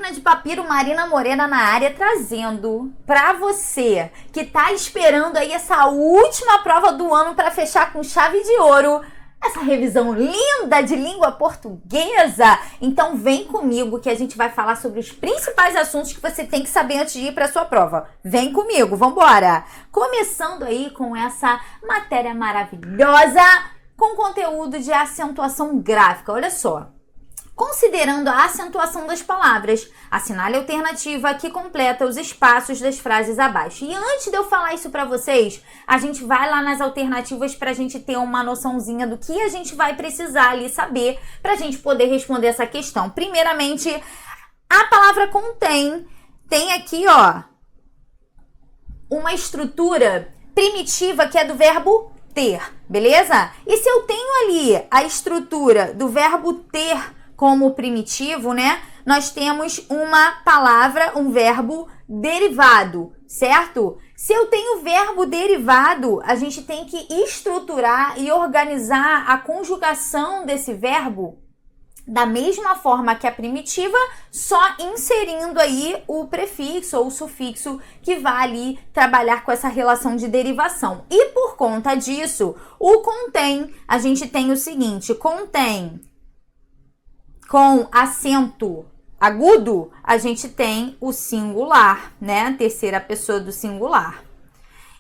Máquina de Papiro, Marina Morena na área, trazendo pra você que tá esperando aí essa última prova do ano para fechar com chave de ouro, essa revisão linda de língua portuguesa. Então vem comigo que a gente vai falar sobre os principais assuntos que você tem que saber antes de ir para sua prova. Vem comigo, vambora! Começando aí com essa matéria maravilhosa com conteúdo de acentuação gráfica. Olha só. Considerando a acentuação das palavras, assinale a alternativa que completa os espaços das frases abaixo. E antes de eu falar isso para vocês, a gente vai lá nas alternativas para a gente ter uma noçãozinha do que a gente vai precisar ali saber para a gente poder responder essa questão. Primeiramente, a palavra tem aqui, ó, uma estrutura primitiva que é do verbo ter, beleza? E se eu tenho ali a estrutura do verbo ter como primitivo, né? Nós temos uma palavra, um verbo derivado, certo? Se eu tenho verbo derivado, a gente tem que estruturar e organizar a conjugação desse verbo da mesma forma que a primitiva, só inserindo aí o prefixo ou o sufixo que vai ali trabalhar com essa relação de derivação. E por conta disso, o contém, a gente tem o seguinte, contém com acento agudo, a gente tem o singular, né? Terceira pessoa do singular.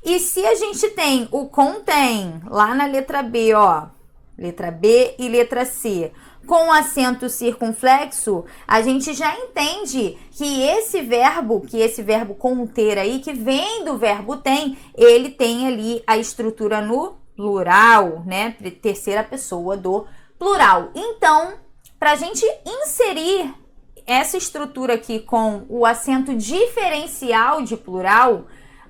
E se a gente tem o contém lá na letra B, ó, letra B e letra C, com acento circunflexo, a gente já entende que esse verbo conter aí, que vem do verbo tem, ele tem ali a estrutura no plural, né? Terceira pessoa do plural. Então, para a gente inserir essa estrutura aqui com o acento diferencial de plural,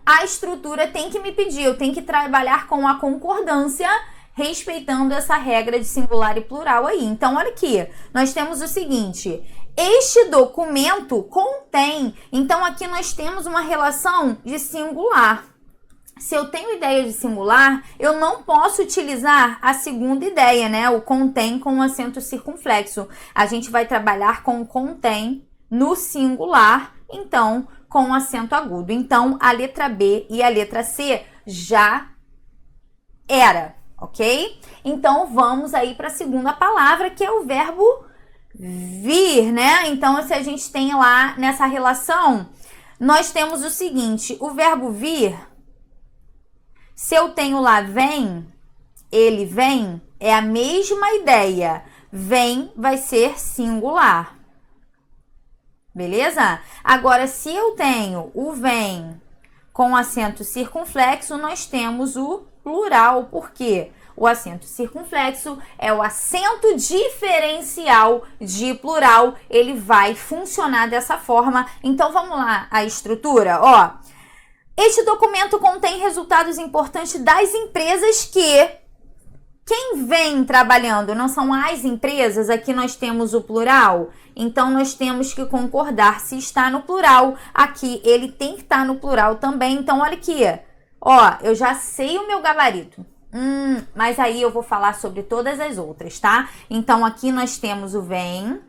a estrutura tem que me pedir, eu tenho que trabalhar com a concordância, respeitando essa regra de singular e plural aí. Então, olha aqui, nós temos o seguinte, este documento contém, então aqui nós temos uma relação de singular. Se eu tenho ideia de singular, eu não posso utilizar a segunda ideia, né? O contém com o acento circunflexo. A gente vai trabalhar com o contém no singular, então, com o acento agudo. Então, a letra B e a letra C já era, ok? Então, vamos aí para a segunda palavra, que é o verbo vir, né? Então, se a gente tem lá nessa relação, nós temos o seguinte, o verbo vir, se eu tenho lá vem, ele vem, é a mesma ideia. Vem vai ser singular. Beleza? Agora, se eu tenho o vem com acento circunflexo, nós temos o plural. Por quê? O acento circunflexo é o acento diferencial de plural. Ele vai funcionar dessa forma. Então, vamos lá, a estrutura, ó. Este documento contém resultados importantes das empresas que quem vem trabalhando não são as empresas, aqui nós temos o plural, então nós temos que concordar se está no plural, aqui ele tem que estar no plural também, então olha aqui, ó, eu já sei o meu gabarito, mas aí eu vou falar sobre todas as outras, tá? Então aqui nós temos o vem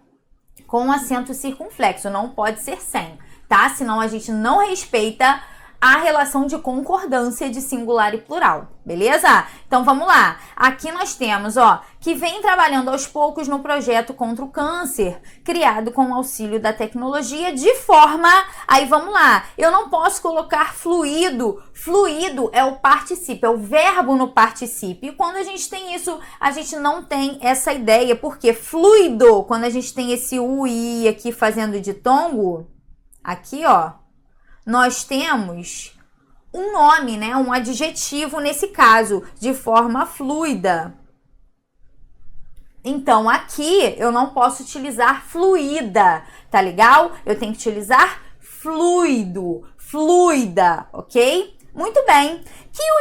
com acento circunflexo, não pode ser sem, tá? Senão a gente não respeita a relação de concordância de singular e plural, beleza? Então vamos lá, aqui nós temos, ó, que vem trabalhando aos poucos no projeto contra o câncer, criado com o auxílio da tecnologia de forma, aí vamos lá, eu não posso colocar fluido é o particípio, é o verbo no particípio, e quando a gente tem isso, a gente não tem essa ideia, porque fluido, quando a gente tem esse ui aqui fazendo ditongo, aqui, ó, nós temos um nome, né? Um adjetivo nesse caso, de forma fluida. Então, aqui eu não posso utilizar fluida, tá legal? Eu tenho que utilizar fluido, fluida, ok? Muito bem. Que o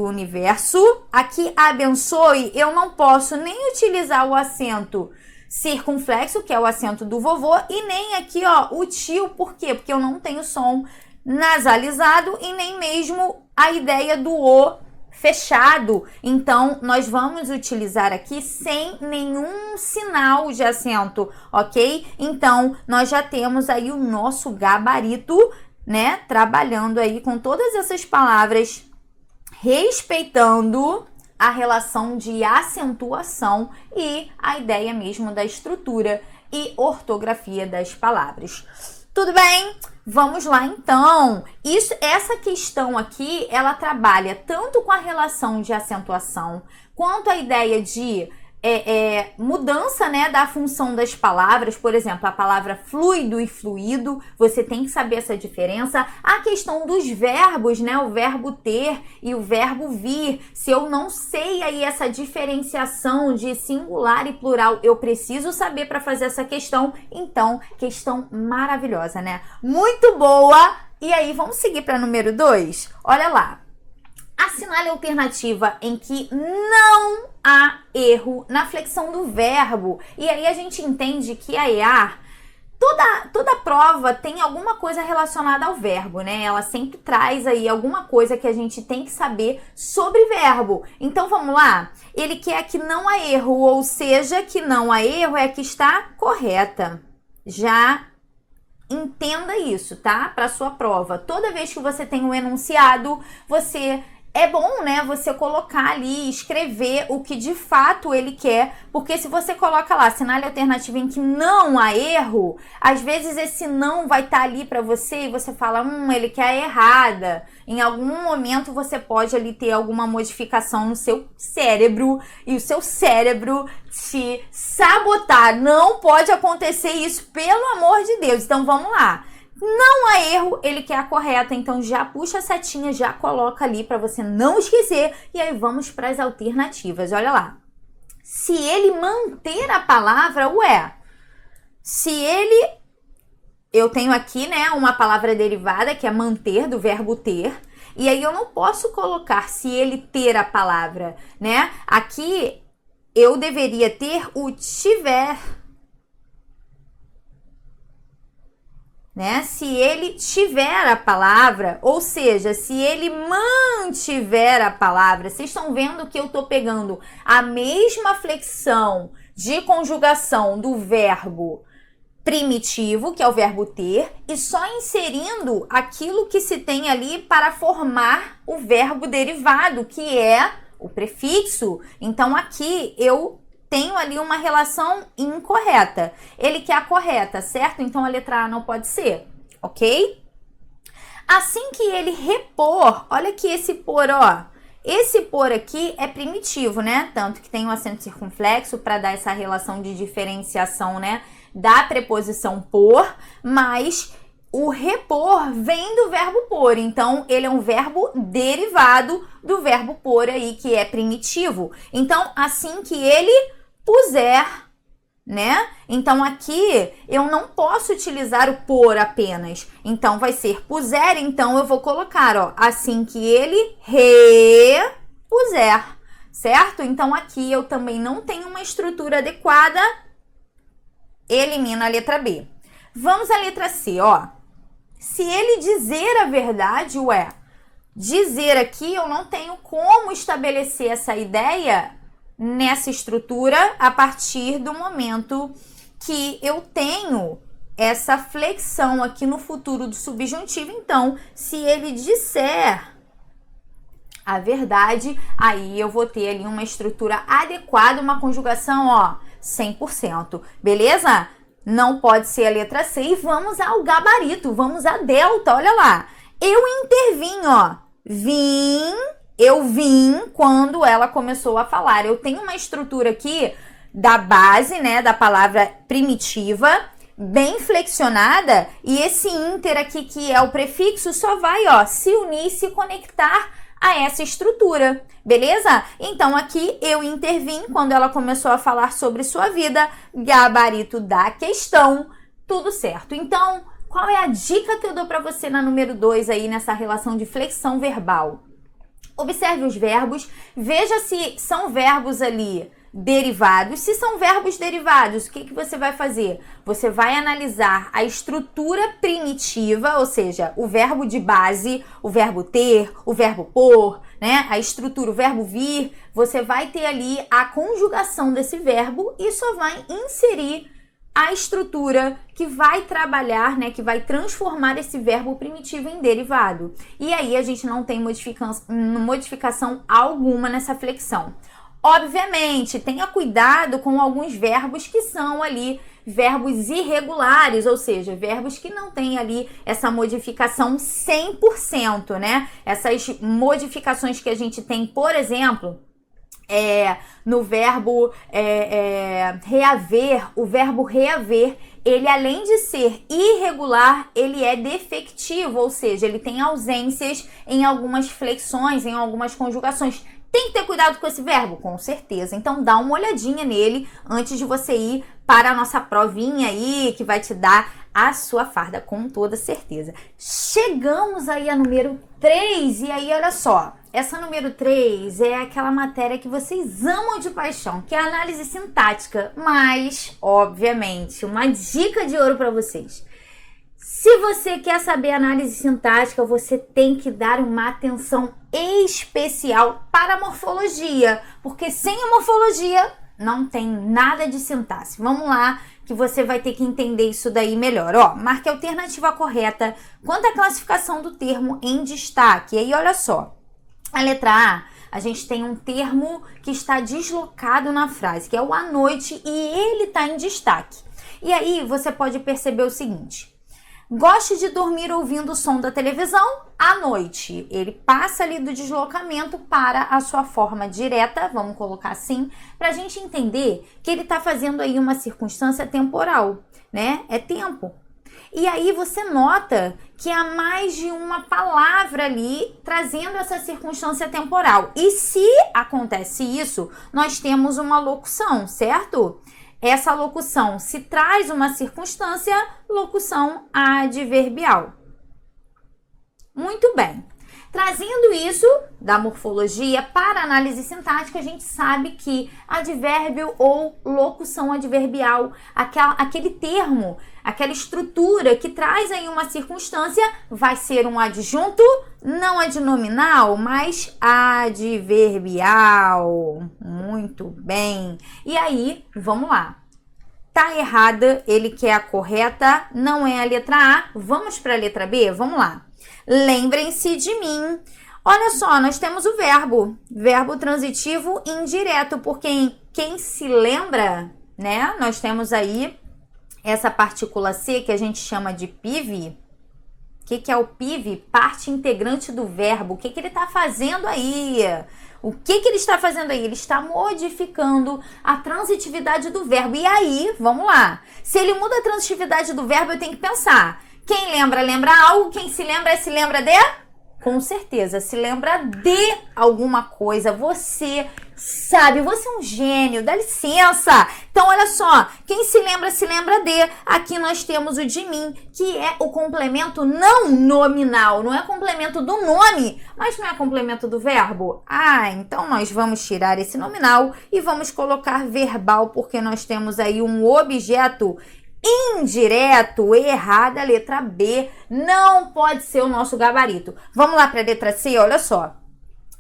universo aqui abençoe, eu não posso nem utilizar o acento circunflexo, que é o acento do vovô, e nem aqui, ó, o tio, por quê? Porque eu não tenho som nasalizado e nem mesmo a ideia do o fechado, então nós vamos utilizar aqui sem nenhum sinal de acento, ok? Então, nós já temos aí o nosso gabarito, né? Trabalhando aí com todas essas palavras, respeitando a relação de acentuação e a ideia mesmo da estrutura e ortografia das palavras. Tudo bem? Vamos lá então. Essa questão aqui, ela trabalha tanto com a relação de acentuação quanto a ideia de mudança, né, da função das palavras. Por exemplo, a palavra fluido e fluido, você tem que saber essa diferença. A questão dos verbos, né, o verbo ter e o verbo vir. Se eu não sei aí essa diferenciação de singular e plural, eu preciso saber para fazer essa questão. Então, questão maravilhosa, né? Muito boa! E aí, vamos seguir para número 2? Olha lá. Assinale a alternativa em que não há erro na flexão do verbo. E aí a gente entende que a EAR, toda prova tem alguma coisa relacionada ao verbo, né? Ela sempre traz aí alguma coisa que a gente tem que saber sobre verbo. Então vamos lá? Ele quer que não há erro, ou seja, que não há erro é que está correta. Já entenda isso, tá? Para sua prova. Toda vez que você tem um enunciado, é bom, né, você colocar ali, escrever o que de fato ele quer, porque se você coloca lá, assinale alternativa em que não há erro, às vezes esse não vai estar ali para você e você fala, ele quer a errada. Em algum momento você pode ali ter alguma modificação no seu cérebro e o seu cérebro te sabotar. Não pode acontecer isso, pelo amor de Deus. Então vamos lá. Não há erro, ele quer a correta, então já puxa a setinha, já coloca ali para você não esquecer. E aí vamos para as alternativas, olha lá. Se ele manter a palavra, eu tenho aqui, né, uma palavra derivada que é manter, do verbo ter. E aí eu não posso colocar se ele ter a palavra, né? Aqui eu deveria ter o tiver, né? Se ele tiver a palavra, ou seja, se ele mantiver a palavra. Vocês estão vendo que eu estou pegando a mesma flexão de conjugação do verbo primitivo, que é o verbo ter, e só inserindo aquilo que se tem ali para formar o verbo derivado, que é o prefixo. Então, aqui eu tenho ali uma relação incorreta. Ele quer a correta, certo? Então, a letra A não pode ser, ok? Assim que ele repor, olha aqui esse por, esse por aqui é primitivo, né? Tanto que tem um acento circunflexo para dar essa relação de diferenciação, né, da preposição por, mas o repor vem do verbo por, então ele é um verbo derivado do verbo por aí, que é primitivo. Então, assim que ele puser, né? Então, aqui eu não posso utilizar o por apenas. Então, vai ser puser, então eu vou colocar, assim que ele repuser, certo? Então, aqui eu também não tenho uma estrutura adequada, elimina a letra B. Vamos à letra C, Se ele dizer a verdade, dizer aqui eu não tenho como estabelecer essa ideia nessa estrutura a partir do momento que eu tenho essa flexão aqui no futuro do subjuntivo. Então, se ele disser a verdade, aí eu vou ter ali uma estrutura adequada, uma conjugação, 100%, beleza? Não pode ser a letra C. E vamos ao gabarito, vamos à delta, olha lá. Eu intervim, eu vim quando ela começou a falar. Eu tenho uma estrutura aqui da base, né, da palavra primitiva, bem flexionada, e esse inter aqui, que é o prefixo, só vai, se unir e se conectar a essa estrutura, beleza? Então, aqui eu intervim quando ela começou a falar sobre sua vida, gabarito da questão, tudo certo. Então, qual é a dica que eu dou para você na número 2 aí, nessa relação de flexão verbal? Observe os verbos, veja se são verbos ali derivados. Se são verbos derivados, o que você vai fazer? Você vai analisar a estrutura primitiva, ou seja, o verbo de base, o verbo ter, o verbo pôr, né? A estrutura, o verbo vir. Você vai ter ali a conjugação desse verbo e só vai inserir a estrutura que vai trabalhar, né, que vai transformar esse verbo primitivo em derivado. E aí a gente não tem modificação alguma nessa flexão. Obviamente, tenha cuidado com alguns verbos que são ali verbos irregulares, ou seja, verbos que não têm ali essa modificação 100%, né? Essas modificações que a gente tem, por exemplo, no verbo reaver, o verbo reaver, ele além de ser irregular, ele é defectivo, ou seja, ele tem ausências em algumas flexões, em algumas conjugações. Tem que ter cuidado com esse verbo? Com certeza. Então dá uma olhadinha nele antes de você ir para a nossa provinha aí, que vai te dar a sua farda, com toda certeza. Chegamos aí a número 3, e aí olha só, essa número 3 é aquela matéria que vocês amam de paixão, que é a análise sintática, mas, obviamente, uma dica de ouro para vocês. Se você quer saber análise sintática, você tem que dar uma atenção especial para a morfologia, porque sem a morfologia não tem nada de sintaxe. Vamos lá, que você vai ter que entender isso daí melhor. Ó, marque a alternativa correta quanto à classificação do termo em destaque. E aí, olha só, a letra a gente tem um termo que está deslocado na frase, que é o à noite, e ele está em destaque. E aí, você pode perceber o seguinte: goste de dormir ouvindo o som da televisão à noite. Ele passa ali do deslocamento para a sua forma direta, vamos colocar assim, para a gente entender que ele está fazendo aí uma circunstância temporal, né? É tempo. E aí você nota que há mais de uma palavra ali trazendo essa circunstância temporal. E se acontece isso, nós temos uma locução, certo? Essa locução, se traz uma circunstância, locução adverbial. Muito bem. Trazendo isso da morfologia para a análise sintática, a gente sabe que advérbio ou locução adverbial, aquele termo, aquela estrutura que traz aí uma circunstância, vai ser um adjunto, não adnominal, mas adverbial. Muito bem. E aí, vamos lá. Tá errada, ele quer a correta, não é a letra A. Vamos para a letra B? Vamos lá. Lembrem-se de mim. Olha só, nós temos o verbo transitivo indireto, porque quem se lembra, né? Nós temos aí essa partícula C que a gente chama de PIV. O que é o PIV? Parte integrante do verbo. O que ele está fazendo aí? O que ele está fazendo aí? Ele está modificando a transitividade do verbo. E aí, vamos lá. Se ele muda a transitividade do verbo, eu tenho que pensar. Quem lembra, lembra algo. Quem se lembra de? Com certeza, se lembra de alguma coisa. Você sabe, você é um gênio, dá licença. Então, olha só, quem se lembra de. Aqui nós temos o de mim, que é o complemento não nominal. Não é complemento do nome, mas não é complemento do verbo. Então nós vamos tirar esse nominal e vamos colocar verbal, porque nós temos aí um objeto indireto. Errada a letra B, não pode ser o nosso gabarito. Vamos lá para a letra C, olha só.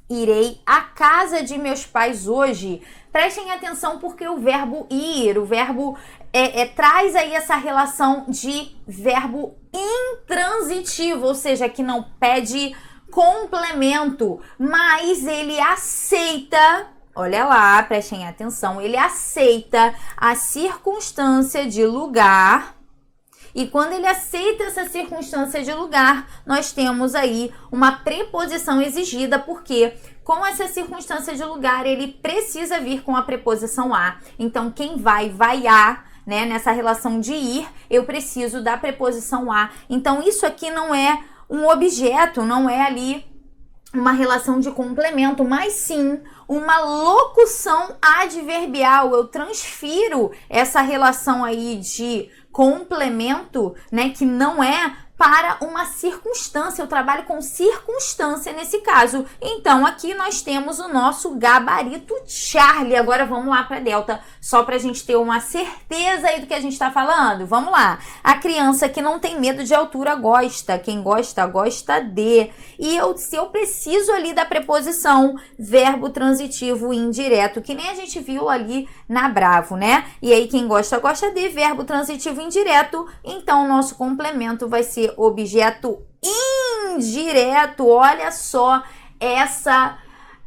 Irei à casa de meus pais hoje. Prestem atenção, porque o verbo ir, o verbo traz aí essa relação de verbo intransitivo, ou seja, que não pede complemento, mas ele aceita. Olha lá, prestem atenção, ele aceita a circunstância de lugar, e quando ele aceita essa circunstância de lugar, nós temos aí uma preposição exigida, porque com essa circunstância de lugar, ele precisa vir com a preposição a. Então, quem vai a, né? Nessa relação de ir, eu preciso da preposição a. Então, isso aqui não é um objeto, não é ali uma relação de complemento, mas sim uma locução adverbial. Eu transfiro essa relação aí de complemento, né, que não é para uma circunstância. Eu trabalho com circunstância nesse caso. Então, aqui nós temos o nosso gabarito Charlie. Agora vamos lá para Delta, só para a gente ter uma certeza aí do que a gente está falando. Vamos lá. A criança que não tem medo de altura gosta. Quem gosta, gosta de. E se eu preciso ali da preposição verbo transitivo indireto, que nem a gente viu ali na Bravo, né? E aí quem gosta, gosta de, verbo transitivo indireto. Então, o nosso complemento vai ser objeto indireto. Olha só essa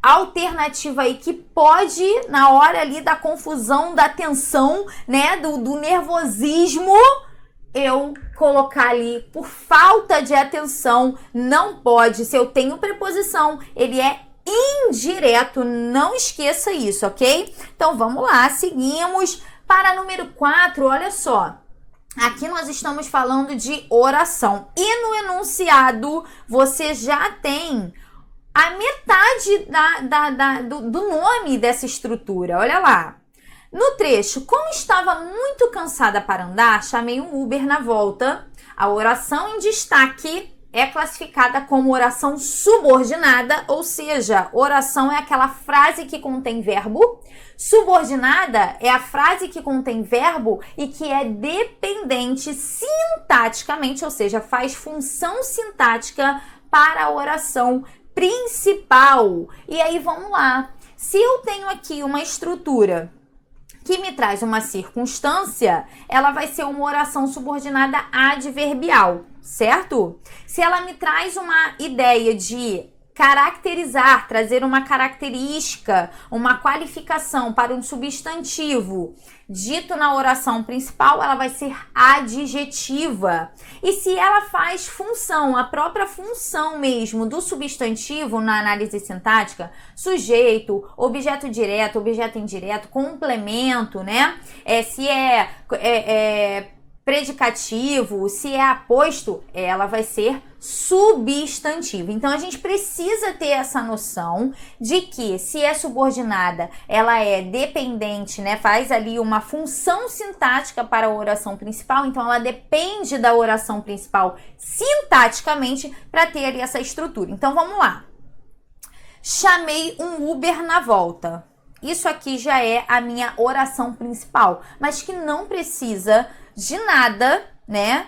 alternativa aí que pode, na hora ali da confusão, da tensão, né, do nervosismo, eu colocar ali por falta de atenção. Não pode. Se eu tenho preposição, ele é indireto. Não esqueça isso, ok? Então, vamos lá. Seguimos para número 4. Olha só. Aqui nós estamos falando de oração. E no enunciado, você já tem a metade do nome dessa estrutura. Olha lá. No trecho, como estava muito cansada para andar, chamei um Uber na volta. A oração em destaque é classificada como oração subordinada, ou seja, oração é aquela frase que contém verbo. Subordinada é a frase que contém verbo e que é dependente sintaticamente, ou seja, faz função sintática para a oração principal. E aí, vamos lá. Se eu tenho aqui uma estrutura que me traz uma circunstância, ela vai ser uma oração subordinada adverbial, certo? Se ela me traz uma ideia de caracterizar, trazer uma característica, uma qualificação para um substantivo dito na oração principal, ela vai ser adjetiva. E se ela faz função, a própria função mesmo do substantivo na análise sintática, sujeito, objeto direto, objeto indireto, complemento, né? Se é predicativo, se é aposto, ela vai ser substantivo. Então, a gente precisa ter essa noção de que se é subordinada, ela é dependente, né? Faz ali uma função sintática para a oração principal, então ela depende da oração principal sintaticamente para ter ali essa estrutura. Então, vamos lá. Chamei um Uber na volta. Isso aqui já é a minha oração principal, mas que não precisa de nada, né?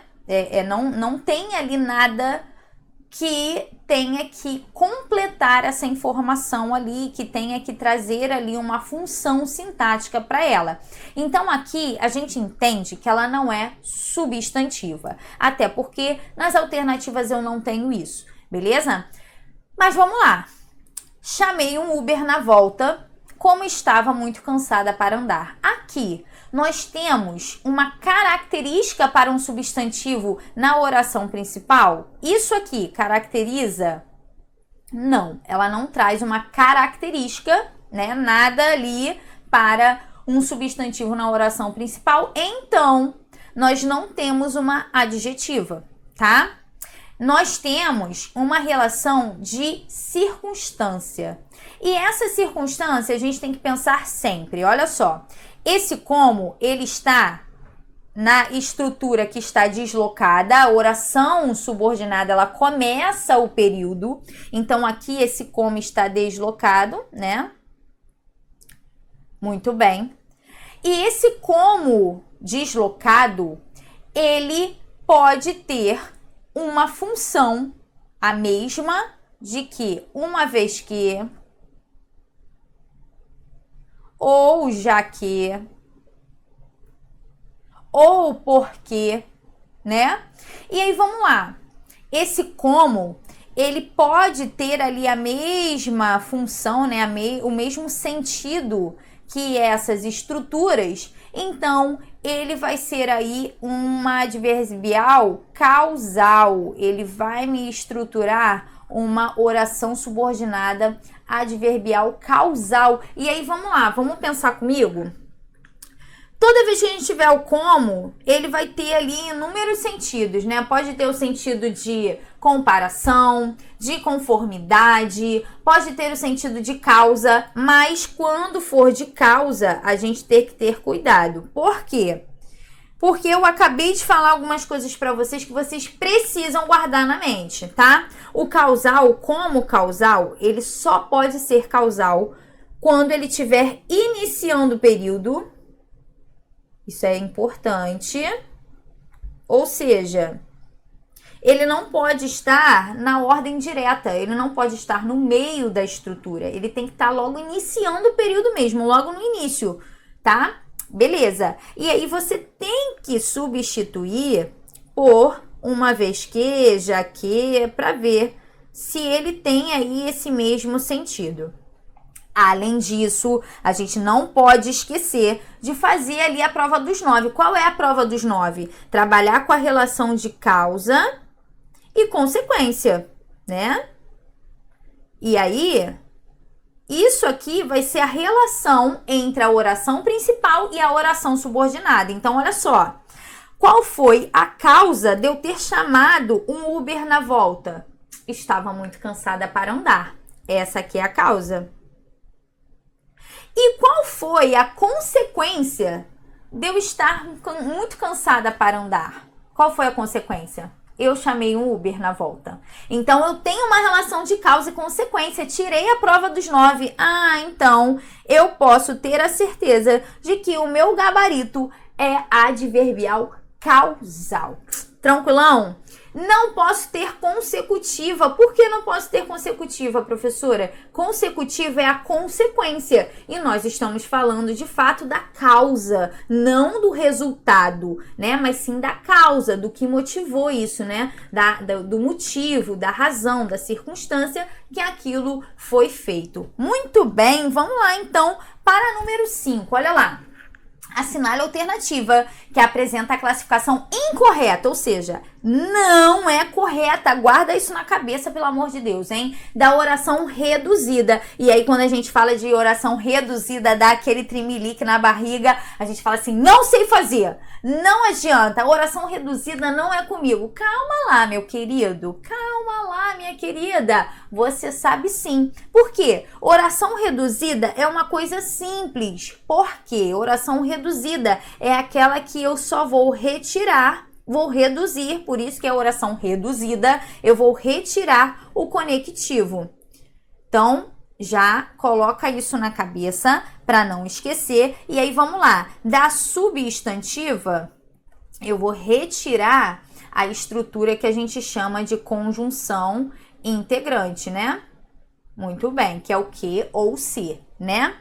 Não tem ali nada que tenha que completar essa informação ali, que tenha que trazer ali uma função sintática para ela. Então, aqui a gente entende que ela não é substantiva, até porque nas alternativas eu não tenho isso, beleza? Mas vamos lá. Chamei um Uber na volta, como estava muito cansada para andar. Aqui nós temos uma característica para um substantivo na oração principal. Isso aqui caracteriza? Não, ela não traz uma característica, né? Nada ali para um substantivo na oração principal. Então, nós não temos uma adjetiva, tá? Nós temos uma relação de circunstância. E essa circunstância a gente tem que pensar sempre. Olha só, esse como, ele está na estrutura que está deslocada. A oração subordinada, ela começa o período. Então, aqui esse como está deslocado, né? Muito bem. E esse como deslocado, ele pode ter uma função, a mesma de que, uma vez que, ou já que, ou porque, né? E aí, vamos lá. Esse como, ele pode ter ali a mesma função, né? O mesmo sentido que essas estruturas. Então, ele vai ser aí uma adverbial causal. Ele vai me estruturar uma oração subordinada adverbial causal. E aí, vamos lá, vamos pensar comigo? Toda vez que a gente tiver o como, ele vai ter ali inúmeros sentidos, né? Pode ter o sentido de comparação, de conformidade, pode ter o sentido de causa, mas quando for de causa, a gente tem que ter cuidado. Por quê? porque eu acabei de falar algumas coisas para vocês que vocês precisam guardar na mente, tá? O causal, como causal, ele só pode ser causal quando ele estiver iniciando o período. Isso é importante. Ou seja, ele não pode estar na ordem direta, ele não pode estar no meio da estrutura. Ele tem que estar logo iniciando o período mesmo, logo no início, tá? Beleza. E aí você tem que substituir por uma vez que, já que, para ver se ele tem aí esse mesmo sentido. Além disso, a gente não pode esquecer de fazer ali a prova dos 9. Qual é a prova dos 9? Trabalhar com a relação de causa e consequência, né? E aí, isso aqui vai ser a relação entre a oração principal e a oração subordinada. Então, olha só. Qual foi a causa de eu ter chamado um Uber na volta? Estava muito cansada para andar. Essa aqui é a causa. E qual foi a consequência de eu estar muito cansada para andar? Qual foi a consequência? Eu chamei um Uber na volta. Então, eu tenho uma relação de causa e consequência. Tirei a prova dos 9. Ah, então, eu posso ter a certeza de que o meu gabarito é adverbial causal. Tranquilão? Não posso ter consecutiva. Por que não posso ter consecutiva, professora? Consecutiva é a consequência. E nós estamos falando, de fato, da causa, não do resultado, né? Mas sim da causa, do que motivou isso, né? Do motivo, da razão, da circunstância que aquilo foi feito. Muito bem, vamos lá, então, para número 5. Olha lá. Assinale a alternativa que apresenta a classificação incorreta, ou seja, não é correta. Guarda isso na cabeça, pelo amor de Deus, hein? Da oração reduzida. E aí, quando a gente fala de oração reduzida, dá aquele tremelique na barriga, a gente fala assim, não sei fazer. Não adianta, a oração reduzida não é comigo. Calma lá, meu querido. Calma lá, minha querida. Você sabe sim. Por quê? Oração reduzida é uma coisa simples. Por quê? Oração reduzida é aquela que eu só vou retirar, vou reduzir, por isso que é oração reduzida, eu vou retirar o conectivo. Então, já coloca isso na cabeça para não esquecer. E aí, vamos lá. Da substantiva, eu vou retirar a estrutura que a gente chama de conjunção integrante, né? Muito bem, que é o que ou se, né?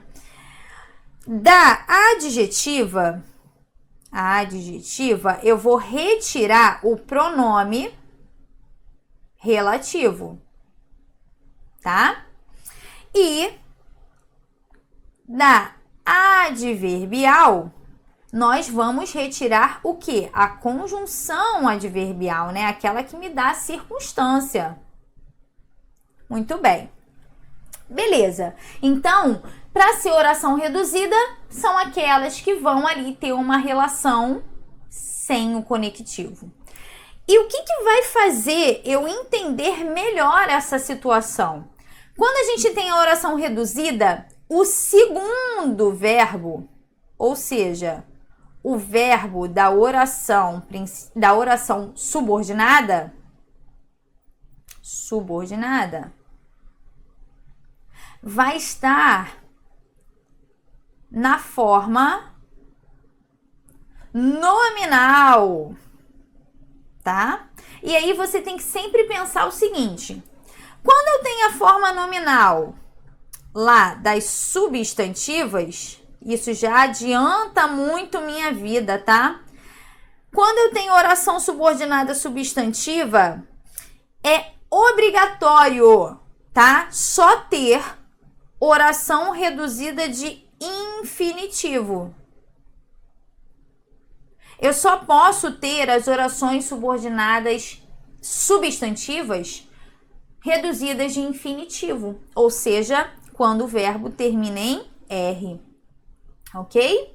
Da adjetiva, eu vou retirar o pronome relativo, tá? E da adverbial, nós vamos retirar o quê? A conjunção adverbial, né? Aquela que me dá a circunstância. Muito bem. Beleza. Então, para ser oração reduzida, são aquelas que vão ali ter uma relação sem o conectivo. E o que vai fazer eu entender melhor essa situação? Quando a gente tem a oração reduzida, o segundo verbo, ou seja, o verbo da oração subordinada, vai estar na forma nominal, tá? E aí você tem que sempre pensar o seguinte: quando eu tenho a forma nominal lá das substantivas, isso já adianta muito minha vida, tá? Quando eu tenho oração subordinada substantiva, é obrigatório, tá? Só ter oração reduzida de infinitivo. Eu só posso ter as orações subordinadas substantivas reduzidas de infinitivo, ou seja, quando o verbo termina em R, ok?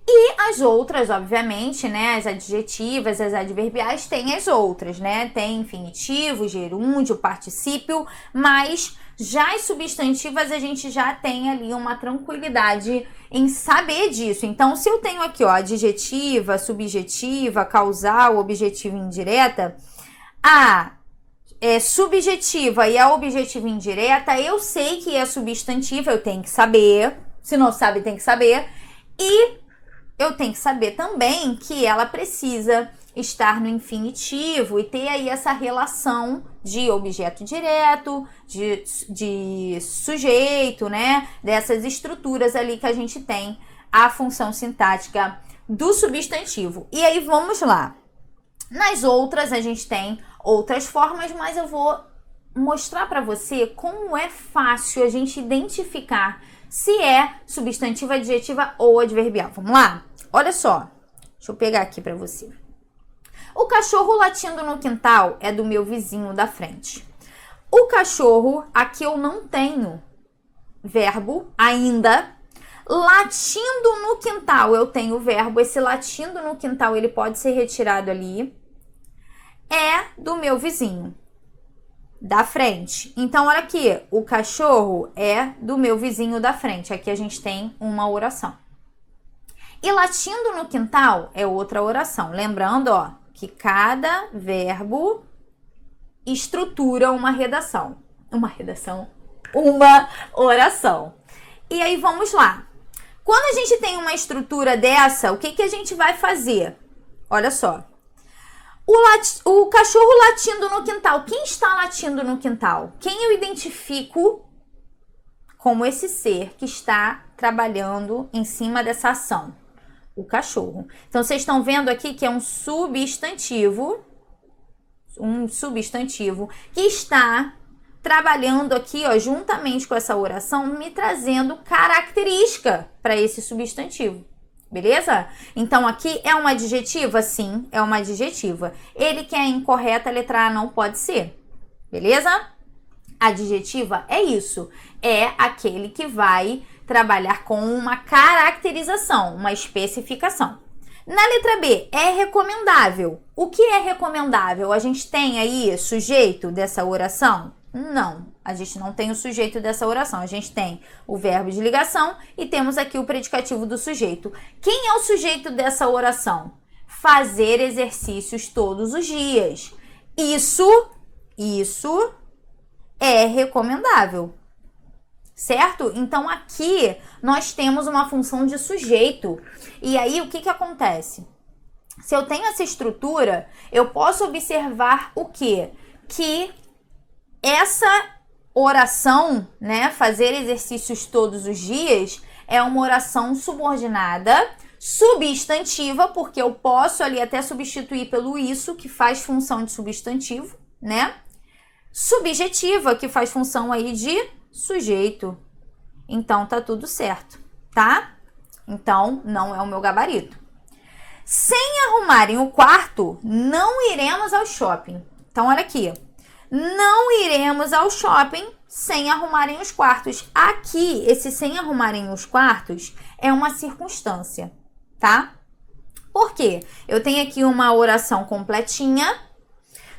E as outras, obviamente, né, as adjetivas, as adverbiais, tem as outras, né, tem infinitivo, gerúndio, particípio, mas já as substantivas a gente já tem ali uma tranquilidade em saber disso. Então, se eu tenho aqui, ó, adjetiva, subjetiva, causal, objetiva e indireta, a subjetiva e a objetiva indireta, eu sei que é substantiva, eu tenho que saber. Se não sabe, tem que saber. E eu tenho que saber também que ela precisa estar no infinitivo e ter aí essa relação de objeto direto, de sujeito, né? Dessas estruturas ali que a gente tem a função sintática do substantivo. E aí vamos lá. Nas outras a gente tem outras formas, mas eu vou mostrar para você como é fácil a gente identificar se é substantiva, adjetiva ou adverbial. Vamos lá? Olha só. Deixa eu pegar aqui para você. O cachorro latindo no quintal é do meu vizinho da frente. O cachorro, aqui eu não tenho verbo ainda. Latindo no quintal, eu tenho o verbo. Esse latindo no quintal, ele pode ser retirado ali. É do meu vizinho da frente. Então, olha aqui. O cachorro é do meu vizinho da frente. Aqui a gente tem uma oração. E latindo no quintal é outra oração. Lembrando, ó, que cada verbo estrutura uma redação. Uma oração. E aí, vamos lá. Quando a gente tem uma estrutura dessa, o que a gente vai fazer? Olha só. O cachorro latindo no quintal. Quem está latindo no quintal? Quem eu identifico como esse ser que está trabalhando em cima dessa ação? O cachorro. Então, vocês estão vendo aqui que é um substantivo que está trabalhando aqui, ó, juntamente com essa oração, me trazendo característica para esse substantivo. Beleza? Então, aqui é uma adjetiva? Sim, é uma adjetiva. Ele que é incorreta, a letra A não pode ser. Beleza? Adjetiva é isso. É aquele que vai trabalhar com uma caracterização, uma especificação. Na letra B, é recomendável. O que é recomendável? A gente tem aí sujeito dessa oração? Não, a gente não tem o sujeito dessa oração. A gente tem o verbo de ligação e temos aqui o predicativo do sujeito. Quem é o sujeito dessa oração? Fazer exercícios todos os dias. Isso é recomendável. Certo? Então, aqui nós temos uma função de sujeito. E aí, o que acontece? Se eu tenho essa estrutura, eu posso observar o quê? Que essa oração, né, fazer exercícios todos os dias, é uma oração subordinada, substantiva, porque eu posso ali até substituir pelo isso, que faz função de substantivo, né? Subjetiva, que faz função aí de sujeito. Então, tá tudo certo, tá? Então, não é o meu gabarito. Sem arrumarem o quarto, não iremos ao shopping. Então, olha aqui. Não iremos ao shopping sem arrumarem os quartos. Aqui, esse sem arrumarem os quartos é uma circunstância, tá? Por quê? Eu tenho aqui uma oração completinha,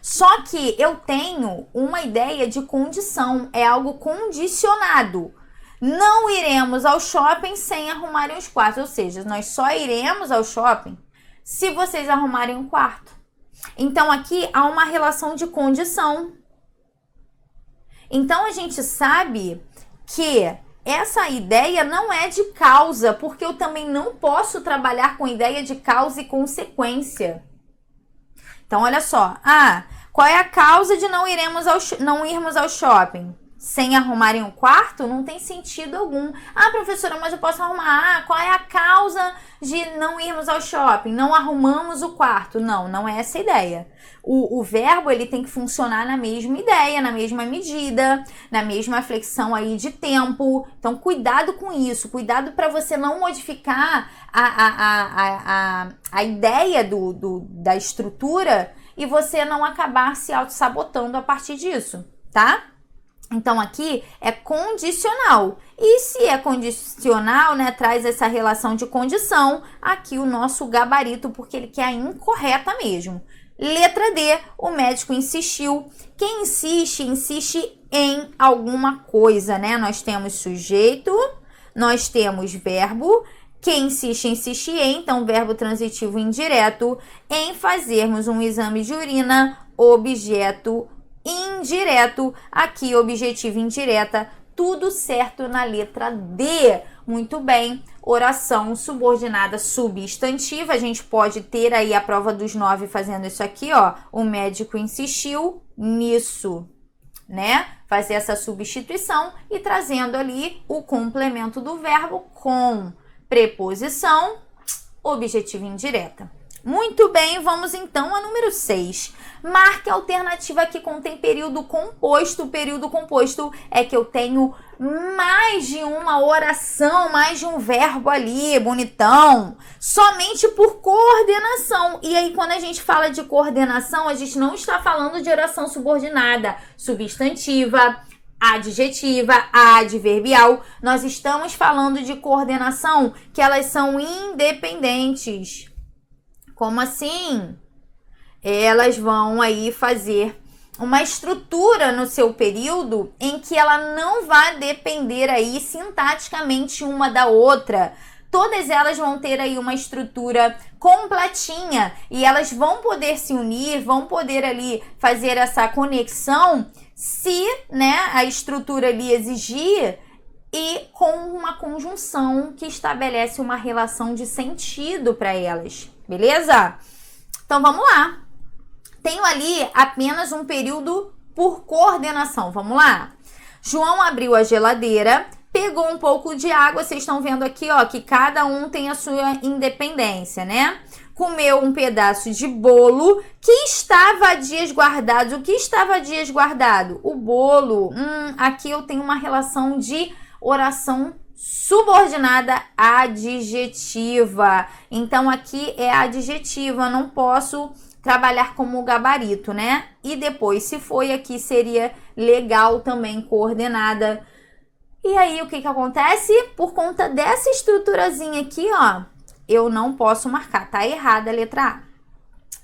só que eu tenho uma ideia de condição, é algo condicionado. Não iremos ao shopping sem arrumarem os quartos, ou seja, nós só iremos ao shopping se vocês arrumarem um quarto. Então, aqui há uma relação de condição. Então, a gente sabe que essa ideia não é de causa, porque eu também não posso trabalhar com ideia de causa e consequência. Então, olha só. Qual é a causa de não irmos ao shopping? Sem arrumarem um quarto? Não tem sentido algum. Professora, mas eu posso arrumar. Qual é a causa de não irmos ao shopping? Não arrumamos o quarto. Não é essa a ideia. O verbo, ele tem que funcionar na mesma ideia, na mesma medida, na mesma flexão aí de tempo. Então, cuidado com isso. Cuidado para você não modificar a ideia da estrutura e você não acabar se auto-sabotando a partir disso, tá? Então, aqui é condicional. E se é condicional, né, traz essa relação de condição, aqui o nosso gabarito, porque ele quer a incorreta mesmo. Letra D, o médico insistiu. Quem insiste, insiste em alguma coisa, né? Nós temos sujeito, nós temos verbo. Quem insiste, insiste em, então verbo transitivo indireto, em fazermos um exame de urina, objeto indireto, aqui objetivo indireta, tudo certo na letra D. Muito bem, oração subordinada substantiva, a gente pode ter aí a prova dos 9 fazendo isso aqui, ó, o médico insistiu nisso, né? Fazer essa substituição e trazendo ali o complemento do verbo com preposição objetiva indireta. Muito bem, vamos então a número 6. Marque a alternativa que contém período composto. O período composto é que eu tenho mais de uma oração, mais de um verbo ali, bonitão, somente por coordenação. E aí, quando a gente fala de coordenação, a gente não está falando de oração subordinada, substantiva, adjetiva, adverbial. Nós estamos falando de coordenação que elas são independentes. Como assim? Elas vão aí fazer uma estrutura no seu período em que ela não vai depender aí sintaticamente uma da outra. Todas elas vão ter aí uma estrutura completinha e elas vão poder se unir, vão poder ali fazer essa conexão se, né, a estrutura ali exigir e com uma conjunção que estabelece uma relação de sentido para elas. Beleza? Então, vamos lá. Tenho ali apenas um período por coordenação. Vamos lá. João abriu a geladeira, pegou um pouco de água. Vocês estão vendo aqui, ó, que cada um tem a sua independência, né? Comeu um pedaço de bolo que estava a dias guardado. O que estava a dias guardado? O bolo. Aqui eu tenho uma relação de oração subordinada adjetiva. Então, aqui é adjetiva, não posso trabalhar como gabarito, né? E depois, se foi aqui, seria legal também coordenada. E aí, o que que acontece? Por conta dessa estruturazinha aqui, ó, eu não posso marcar, tá errada a letra A.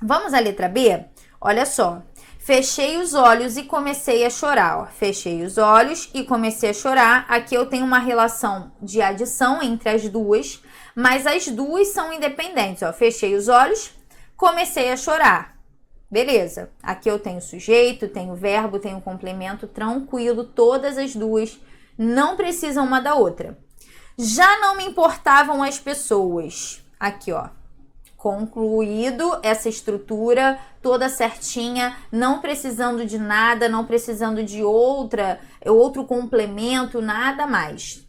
Vamos à letra B? Olha só. Fechei os olhos e comecei a chorar, ó. Fechei os olhos e comecei a chorar. Aqui eu tenho uma relação de adição entre as duas, mas as duas são independentes, ó. Fechei os olhos, comecei a chorar. Beleza. Aqui eu tenho sujeito, tenho verbo, tenho complemento, tranquilo. Todas as duas não precisam uma da outra. Já não me importavam as pessoas. Aqui, ó. Concluído essa estrutura toda certinha, não precisando de nada, não precisando de outro complemento, nada mais.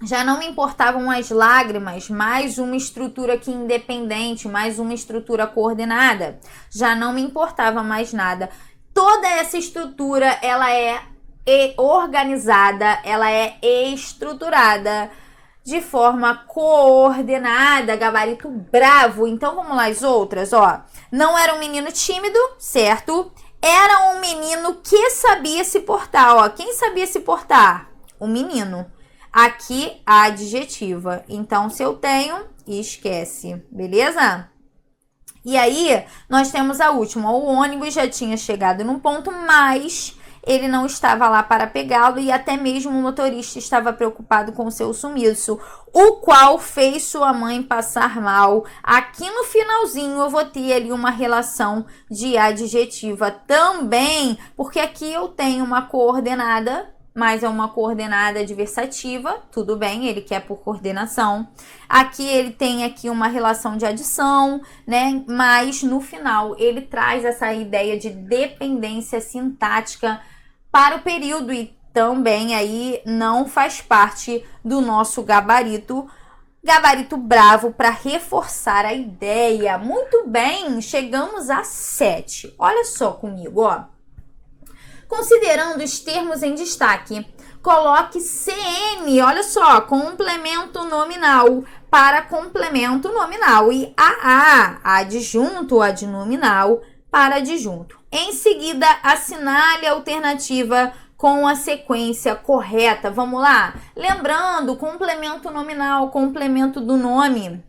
Já não me importavam as lágrimas, mais uma estrutura aqui independente, mais uma estrutura coordenada. Já não me importava mais nada. Toda essa estrutura, ela é organizada, ela é estruturada de forma coordenada, gabarito bravo. Então, vamos lá as outras, ó. Não era um menino tímido, certo? Era um menino que sabia se portar, ó. Quem sabia se portar? O menino. Aqui, a adjetiva. Então, se eu tenho, esquece. Beleza? E aí, nós temos a última. O ônibus já tinha chegado num ponto, mas ele não estava lá para pegá-lo e até mesmo o motorista estava preocupado com seu sumiço, o qual fez sua mãe passar mal. Aqui no finalzinho eu vou ter ali uma relação de adjetiva também, porque aqui eu tenho uma coordenada, mas é uma coordenada adversativa, tudo bem, ele quer por coordenação. Aqui ele tem aqui uma relação de adição, né? Mas no final ele traz essa ideia de dependência sintática para o período e também aí não faz parte do nosso gabarito bravo para reforçar a ideia. Muito bem, chegamos a 7. Olha só comigo, ó. Considerando os termos em destaque, coloque CN, olha só, complemento nominal para complemento nominal e AA, adjunto adnominal para adjunto. Em seguida, assinale a alternativa com a sequência correta. Vamos lá? Lembrando, complemento nominal, complemento do nome.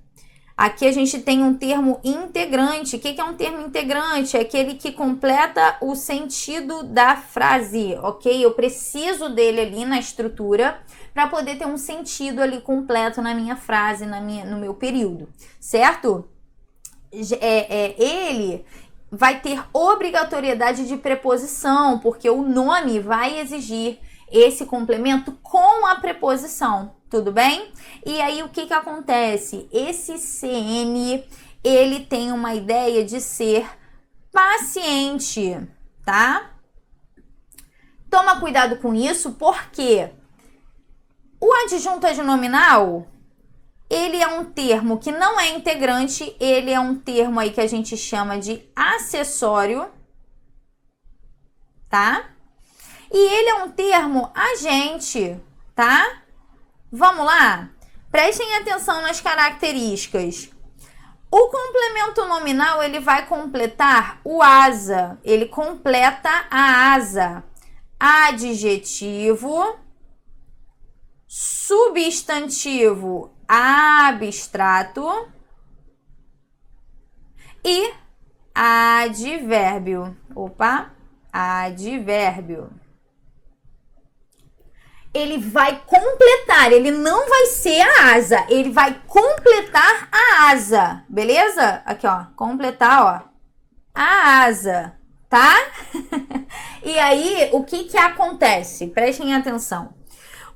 Aqui a gente tem um termo integrante. O que é um termo integrante? É aquele que completa o sentido da frase, ok? Eu preciso dele ali na estrutura para poder ter um sentido ali completo na minha frase, no meu período, certo? Ele vai ter obrigatoriedade de preposição, porque o nome vai exigir esse complemento com a preposição. Tudo bem? E aí, o que acontece? Esse CN, ele tem uma ideia de ser paciente, tá? Toma cuidado com isso, porque o adjunto adnominal, ele é um termo que não é integrante, ele é um termo aí que a gente chama de acessório, tá? E ele é um termo agente, tá? Vamos lá? Prestem atenção nas características. O complemento nominal, ele vai completar o asa. Ele completa a asa. Adjetivo, substantivo abstrato e advérbio. Advérbio. Ele vai completar, ele não vai ser a asa, ele vai completar a asa, beleza? Aqui, ó, completar, ó, a asa, tá? E aí, o que acontece? Prestem atenção.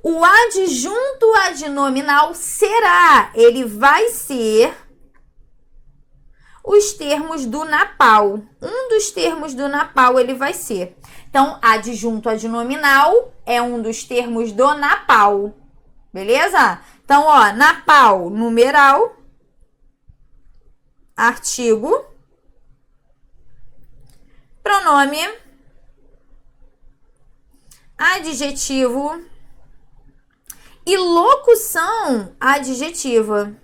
O adjunto adnominal será, ele vai ser os termos do NAPAL. Um dos termos do NAPAL ele vai ser. Então, adjunto adnominal é um dos termos do NAPAL. Beleza? Então, ó, NAPAL, numeral, artigo, pronome, adjetivo e locução adjetiva.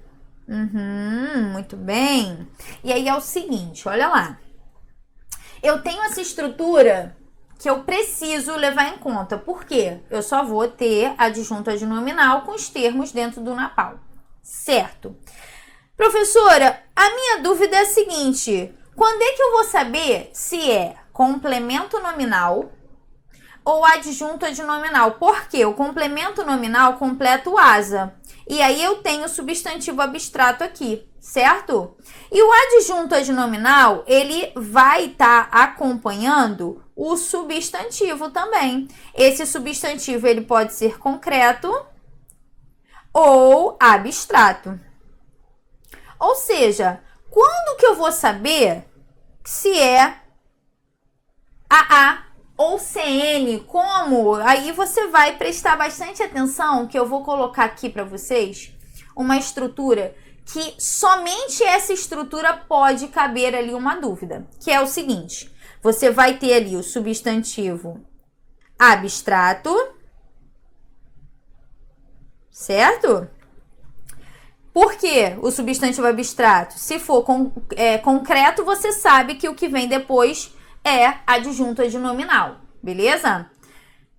Muito bem. E aí é o seguinte, olha lá. Eu tenho essa estrutura que eu preciso levar em conta. Por quê? Eu só vou ter adjunto adnominal com os termos dentro do NAPAL. Certo. Professora, a minha dúvida é a seguinte. Quando é que eu vou saber se é complemento nominal ou adjunto adnominal? Porque o complemento nominal completa o asa. E aí eu tenho o substantivo abstrato aqui, certo? E o adjunto adnominal, ele vai estar acompanhando o substantivo também. Esse substantivo, ele pode ser concreto ou abstrato. Ou seja, quando que eu vou saber se é AA ou CN, como? Aí você vai prestar bastante atenção, que eu vou colocar aqui para vocês uma estrutura que somente essa estrutura pode caber ali uma dúvida, que é o seguinte: você vai ter ali o substantivo abstrato, certo? Por que o substantivo abstrato? Se for concreto, você sabe que o que vem depois é adjunto adnominal, beleza?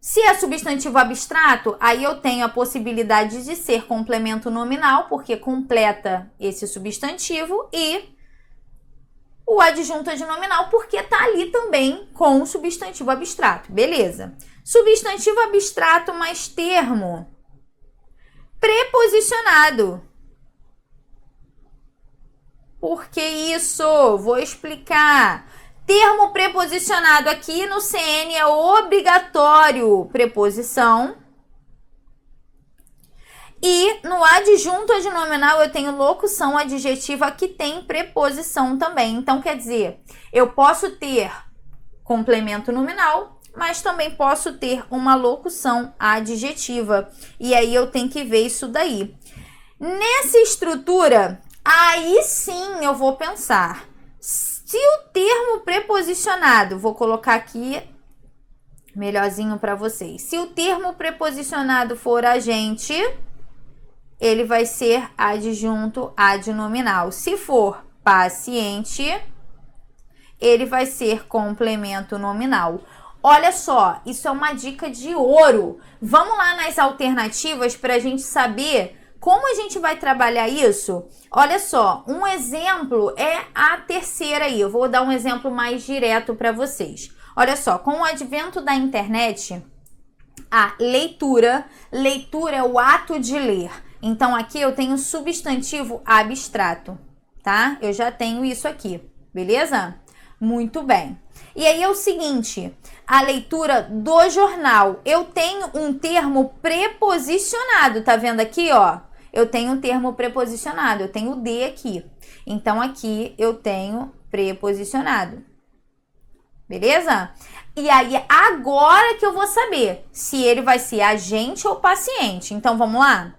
Se é substantivo abstrato, aí eu tenho a possibilidade de ser complemento nominal, porque completa esse substantivo, e o adjunto adnominal, porque tá ali também com o substantivo abstrato, beleza? Substantivo abstrato mais termo preposicionado. Por que isso? Vou explicar. Termo preposicionado aqui no CN é obrigatório preposição. E no adjunto adnominal eu tenho locução adjetiva que tem preposição também. Então, quer dizer, eu posso ter complemento nominal, mas também posso ter uma locução adjetiva. E aí eu tenho que ver isso daí. Nessa estrutura, aí sim eu vou pensar. Se o termo preposicionado, vou colocar aqui melhorzinho para vocês. Se o termo preposicionado for agente, ele vai ser adjunto adnominal. Se for paciente, ele vai ser complemento nominal. Olha só, isso é uma dica de ouro. Vamos lá nas alternativas para a gente saber como a gente vai trabalhar isso. Olha só, um exemplo é a terceira aí. Eu vou dar um exemplo mais direto para vocês. Olha só, com o advento da internet, a leitura é o ato de ler. Então, aqui eu tenho substantivo abstrato, tá? Eu já tenho isso aqui, beleza? Muito bem. E aí é o seguinte, a leitura do jornal, eu tenho um termo preposicionado, tá vendo aqui, ó? Eu tenho um termo preposicionado, eu tenho o de aqui. Então, aqui eu tenho preposicionado. Beleza? E aí, agora que eu vou saber se ele vai ser agente ou paciente. Então, vamos lá?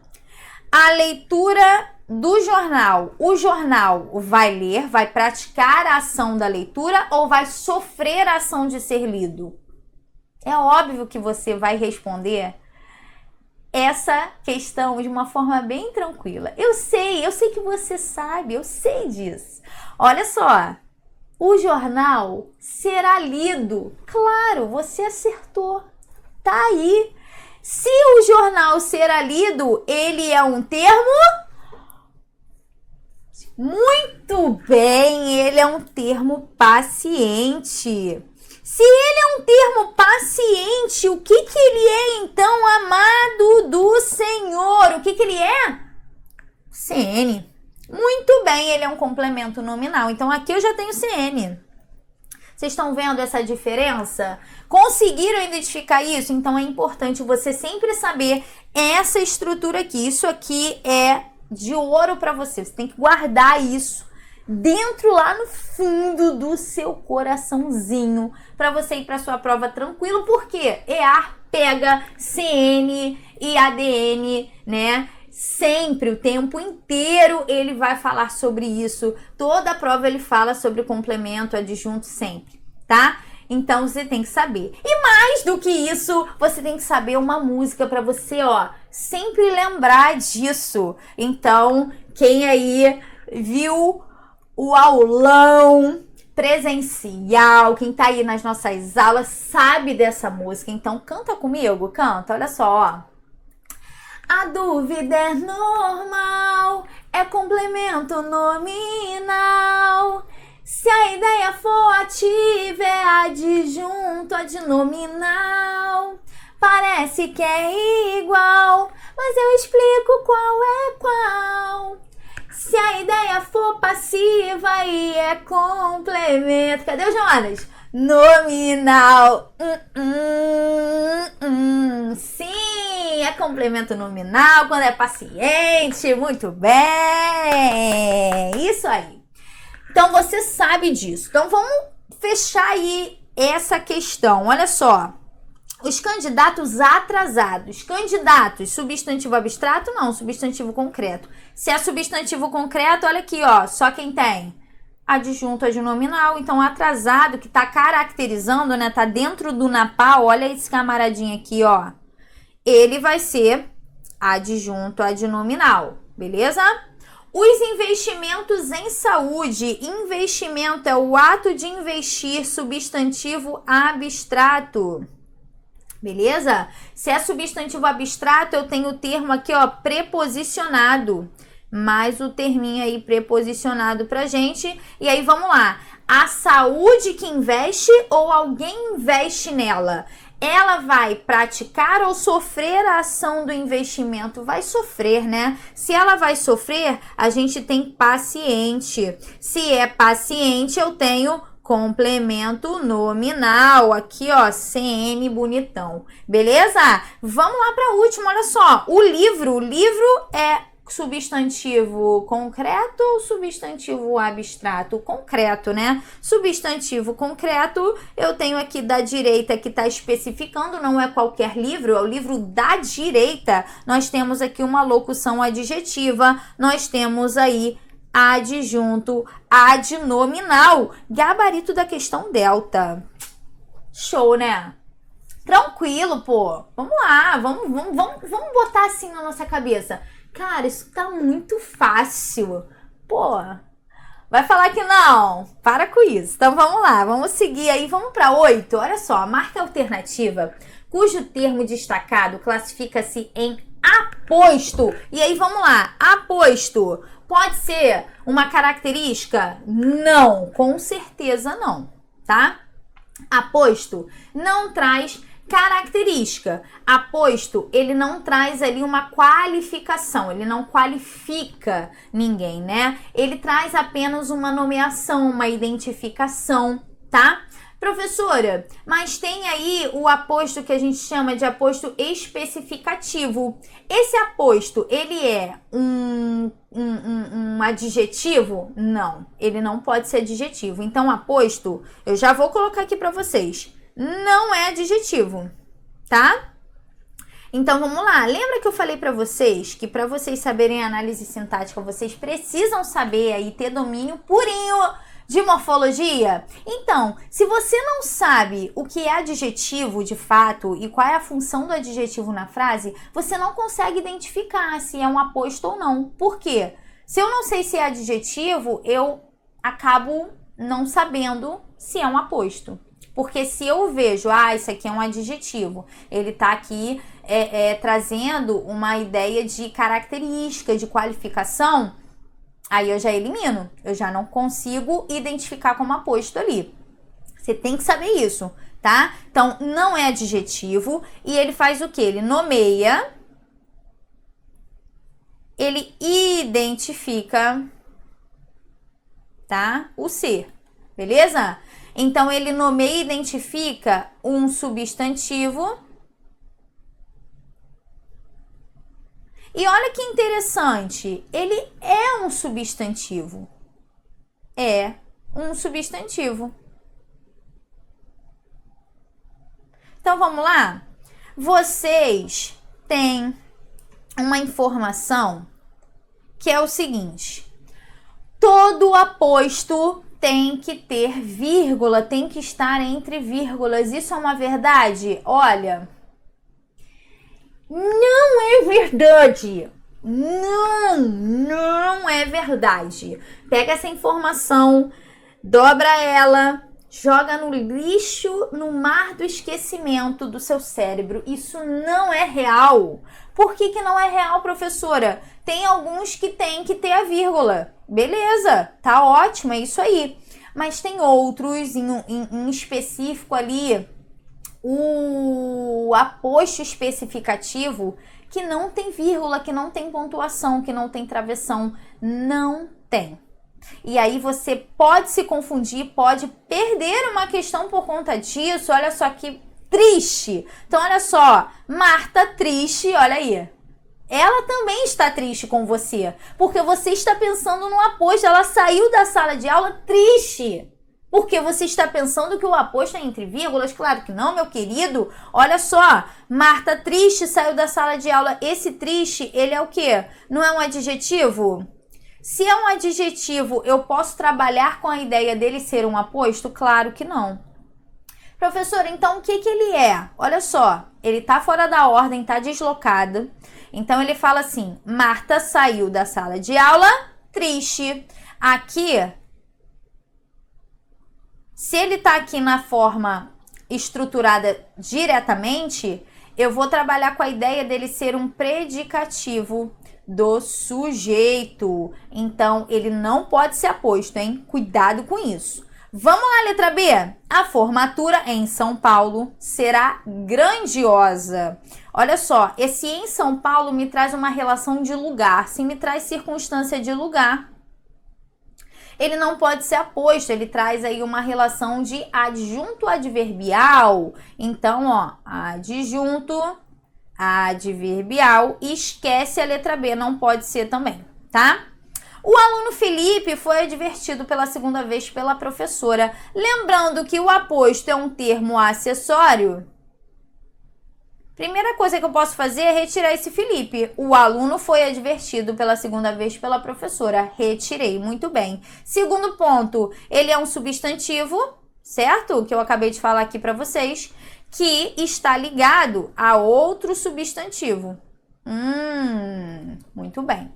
A leitura do jornal. O jornal vai ler, vai praticar a ação da leitura ou vai sofrer a ação de ser lido? É óbvio que você vai responder essa questão de uma forma bem tranquila. Eu sei que você sabe, eu sei disso. Olha só, o jornal será lido. Claro, você acertou. Tá aí. Se o jornal será lido, ele é um termo? Muito bem, ele é um termo paciente. Se ele é um termo paciente, o que ele é então, amado do Senhor? O que ele é? CN. Muito bem, ele é um complemento nominal. Então, aqui eu já tenho CN. Vocês estão vendo essa diferença? Conseguiram identificar isso? Então, é importante você sempre saber essa estrutura aqui. Isso aqui é de ouro para você. Você tem que guardar isso dentro, lá no fundo do seu coraçãozinho, para você ir para sua prova tranquilo, porque EAR pega CN e ADN, né? Sempre, o tempo inteiro, ele vai falar sobre isso. Toda a prova ele fala sobre o complemento adjunto sempre, tá? Então, você tem que saber. E mais do que isso, você tem que saber uma música para você, ó, sempre lembrar disso. Então, quem aí viu o aulão presencial, quem tá aí nas nossas aulas sabe dessa música. Então, canta comigo, canta, olha só, ó. A dúvida é normal, é complemento nominal. Se a ideia for ativa, é adjunto adnominal. Parece que é igual, mas eu explico qual é qual. Se a ideia for passiva, aí é complemento. Cadê o Jonas? Nominal. Sim, é complemento nominal quando é paciente. Muito bem. Isso aí. Então, você sabe disso. Então, vamos fechar aí essa questão. Olha só. Os candidatos atrasados. Candidatos, substantivo abstrato? Não, substantivo concreto. Se é substantivo concreto, olha aqui, ó. Só quem tem adjunto adnominal. Então, atrasado, que tá caracterizando, né? Tá dentro do NAPAL. Olha esse camaradinho aqui, ó. Ele vai ser adjunto adnominal. Beleza? Os investimentos em saúde. Investimento é o ato de investir, substantivo abstrato. Beleza? Se é substantivo abstrato, eu tenho o termo aqui, ó, preposicionado. Mais o terminho aí preposicionado pra gente. E aí, vamos lá. A saúde que investe ou alguém investe nela? Ela vai praticar ou sofrer a ação do investimento? Vai sofrer, né? Se ela vai sofrer, a gente tem paciente. Se é paciente, eu tenho complemento nominal. Aqui, ó, CN bonitão. Beleza? Vamos lá para a última, olha só. O livro é substantivo concreto ou substantivo abstrato? Concreto, né? Substantivo concreto, eu tenho aqui da direita que está especificando, não é qualquer livro, é o livro da direita. Nós temos aqui uma locução adjetiva, nós temos aí adjunto adnominal, gabarito da questão delta. Show, né? Tranquilo, pô. Vamos lá, vamos botar assim na nossa cabeça. Cara, isso tá muito fácil. Pô, Vai falar que não? Para com isso. Então vamos lá, vamos seguir aí, vamos para 8. Olha só, a marca alternativa, cujo termo destacado classifica-se em aposto. E aí vamos lá, aposto pode ser uma característica? Não, com certeza não, tá? Aposto não traz característica. Aposto, ele não traz ali uma qualificação, ele não qualifica ninguém, né? Ele traz apenas uma nomeação, uma identificação, tá? Professora, mas tem aí o aposto que a gente chama de aposto especificativo. Esse aposto, ele é um adjetivo? Não, ele não pode ser adjetivo. Então, aposto, eu já vou colocar aqui para vocês, não é adjetivo, tá? Então, vamos lá. Lembra que eu falei para vocês que para vocês saberem análise sintática, vocês precisam saber aí, ter domínio purinho de morfologia? Então, se você não sabe o que é adjetivo de fato e qual é a função do adjetivo na frase, você não consegue identificar se é um aposto ou não. Por quê? Se eu não sei se é adjetivo, eu acabo não sabendo se é um aposto. Porque se eu vejo, isso aqui é um adjetivo, ele tá aqui trazendo uma ideia de característica, de qualificação, aí eu já elimino, eu já não consigo identificar como aposto ali. Você tem que saber isso, tá? Então, não é adjetivo e ele faz o quê? Ele nomeia, ele identifica, tá? O ser, beleza? Então, ele nomeia e identifica um substantivo. E olha que interessante, ele é um substantivo. É um substantivo. Então, vamos lá? Vocês têm uma informação que é o seguinte: todo aposto tem que ter vírgula, tem que estar entre vírgulas. Isso é uma verdade? Olha, não é verdade. Não é verdade. Pega essa informação, dobra ela, joga no lixo, no mar do esquecimento do seu cérebro. Isso não é real. Por que não é real, professora? Tem alguns que tem que ter a vírgula. Beleza, tá ótimo, é isso aí. Mas tem outros, em específico ali, o aposto especificativo, que não tem vírgula, que não tem pontuação, que não tem travessão. Não tem. E aí você pode se confundir, pode perder uma questão por conta disso. Olha só que triste. Então, olha só, Marta triste, olha aí. Ela também está triste com você, porque você está pensando no aposto. Ela saiu da sala de aula triste, porque você está pensando que o aposto é entre vírgulas. Claro que não, meu querido. Olha só, Marta triste saiu da sala de aula. Esse triste, ele é o quê? Não é um adjetivo? Se é um adjetivo, eu posso trabalhar com a ideia dele ser um aposto? Claro que não. Professora, então o que ele é? Olha só, ele tá fora da ordem, tá deslocado. Então, ele fala assim, Marta saiu da sala de aula triste. Aqui, se ele tá aqui na forma estruturada diretamente, eu vou trabalhar com a ideia dele ser um predicativo do sujeito. Então, ele não pode ser aposto, hein? Cuidado com isso. Vamos lá, letra B. A formatura em São Paulo será grandiosa. Olha só, esse em São Paulo me traz uma relação de lugar. Se me traz circunstância de lugar, ele não pode ser aposto. Ele traz aí uma relação de adjunto adverbial. Então, ó, adjunto adverbial. Esquece a letra B, não pode ser também, tá? O aluno Felipe foi advertido pela segunda vez pela professora. Lembrando que o aposto é um termo acessório. Primeira coisa que eu posso fazer é retirar esse Felipe. O aluno foi advertido pela segunda vez pela professora. Retirei, muito bem. Segundo ponto, ele é um substantivo, certo? Que eu acabei de falar aqui para vocês, que está ligado a outro substantivo. Muito bem.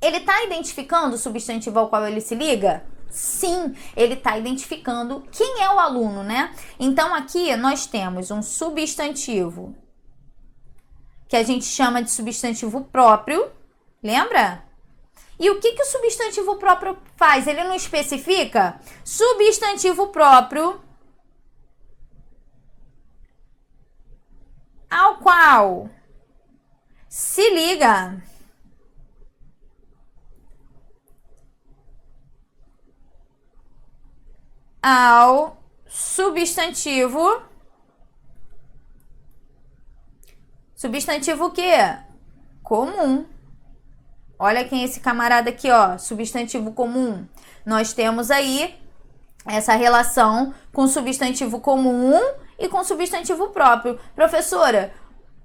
Ele está identificando o substantivo ao qual ele se liga? Sim, ele está identificando quem é o aluno, né? Então, aqui nós temos um substantivo que a gente chama de substantivo próprio, lembra? E o que o substantivo próprio faz? Ele não especifica? Substantivo próprio ao qual se liga ao substantivo o quê? Comum. Olha quem é esse camarada aqui, ó, substantivo comum. Nós temos aí essa relação com substantivo comum e com substantivo próprio. Professora,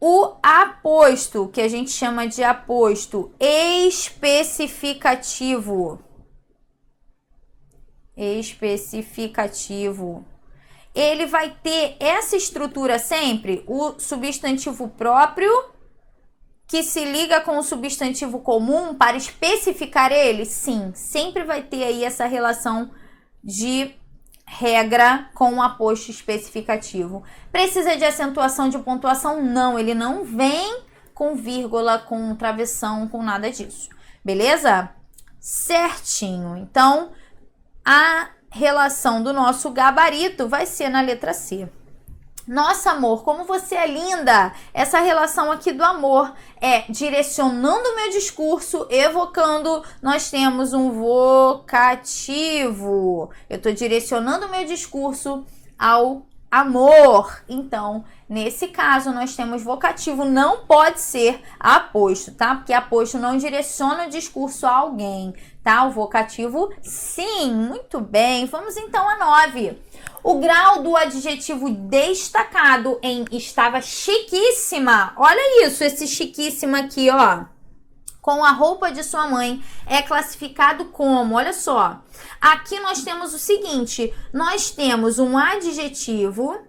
o aposto, que a gente chama de aposto especificativo, ele vai ter essa estrutura sempre, o substantivo próprio que se liga com o substantivo comum para especificar ele? Sim, sempre vai ter aí essa relação de regra com o aposto especificativo. Precisa de acentuação de pontuação? Não, ele não vem com vírgula, com travessão, com nada disso. Beleza? Certinho. Então, a relação do nosso gabarito vai ser na letra C. Nossa, amor, como você é linda! Essa relação aqui do amor é direcionando o meu discurso, evocando, nós temos um vocativo. Eu estou direcionando o meu discurso ao amor. Então, nesse caso, nós temos vocativo, não pode ser aposto, tá? Porque aposto não direciona o discurso a alguém, tá? O vocativo, sim, muito bem. Vamos então a 9. O grau do adjetivo destacado em estava chiquíssima. Olha isso, esse chiquíssima aqui, ó. Com a roupa de sua mãe é classificado como, olha só. Aqui nós temos o seguinte, nós temos um adjetivo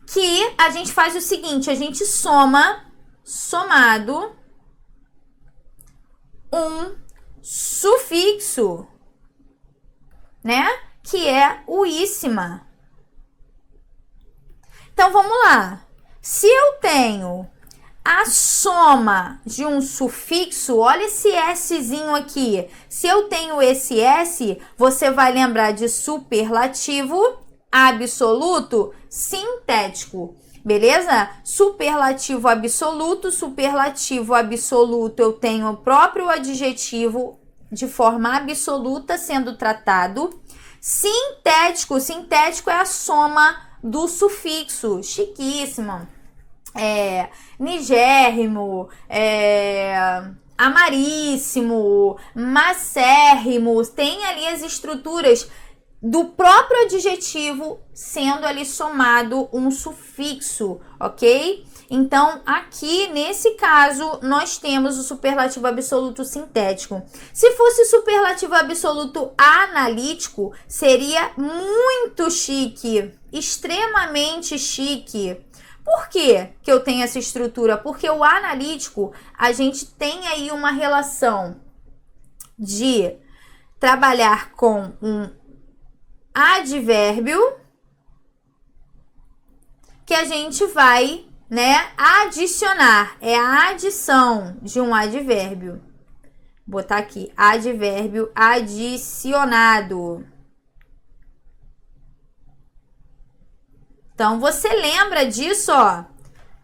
que a gente faz o seguinte, a gente somado, um sufixo, né? Que é o íssima. Então, vamos lá. Se eu tenho a soma de um sufixo, olha esse Szinho aqui. Se eu tenho esse S, você vai lembrar de superlativo absoluto sintético. Beleza? Superlativo absoluto eu tenho o próprio adjetivo de forma absoluta sendo tratado. Sintético é a soma do sufixo. Chiquíssimo. Nigérrimo, amaríssimo, macérrimo. Tem ali as estruturas do próprio adjetivo sendo ali somado um sufixo, ok? Então, aqui, nesse caso, nós temos o superlativo absoluto sintético. Se fosse o superlativo absoluto analítico, seria muito chique, extremamente chique. Por que eu tenho essa estrutura? Porque o analítico, a gente tem aí uma relação de trabalhar com um advérbio que a gente vai, né, adicionar. É a adição de um advérbio. Vou botar aqui, advérbio adicionado. Então, você lembra disso, ó?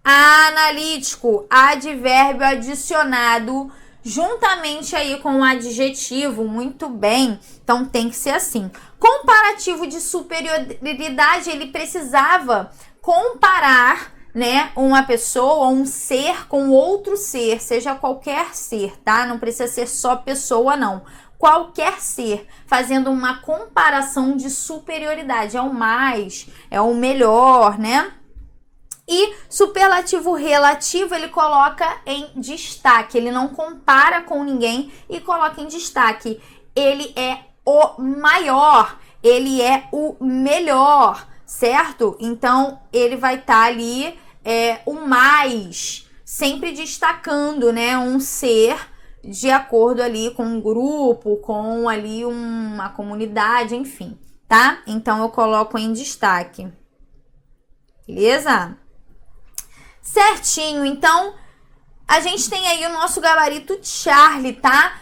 Analítico, advérbio adicionado, juntamente aí com o adjetivo, muito bem. Então, tem que ser assim. Comparativo de superioridade, ele precisava comparar, né, uma pessoa, um ser com outro ser, seja qualquer ser, tá? Não precisa ser só pessoa, não. Qualquer ser, fazendo uma comparação de superioridade. É o mais, é o melhor, né? E superlativo relativo, ele coloca em destaque. Ele não compara com ninguém e coloca em destaque. Ele é o maior, ele é o melhor, certo? Então, ele vai estar ali, o mais, sempre destacando, né, um ser de acordo ali com um grupo, com ali uma comunidade, enfim, tá? Então eu coloco em destaque. Beleza? Certinho, então a gente tem aí o nosso gabarito Charlie, tá?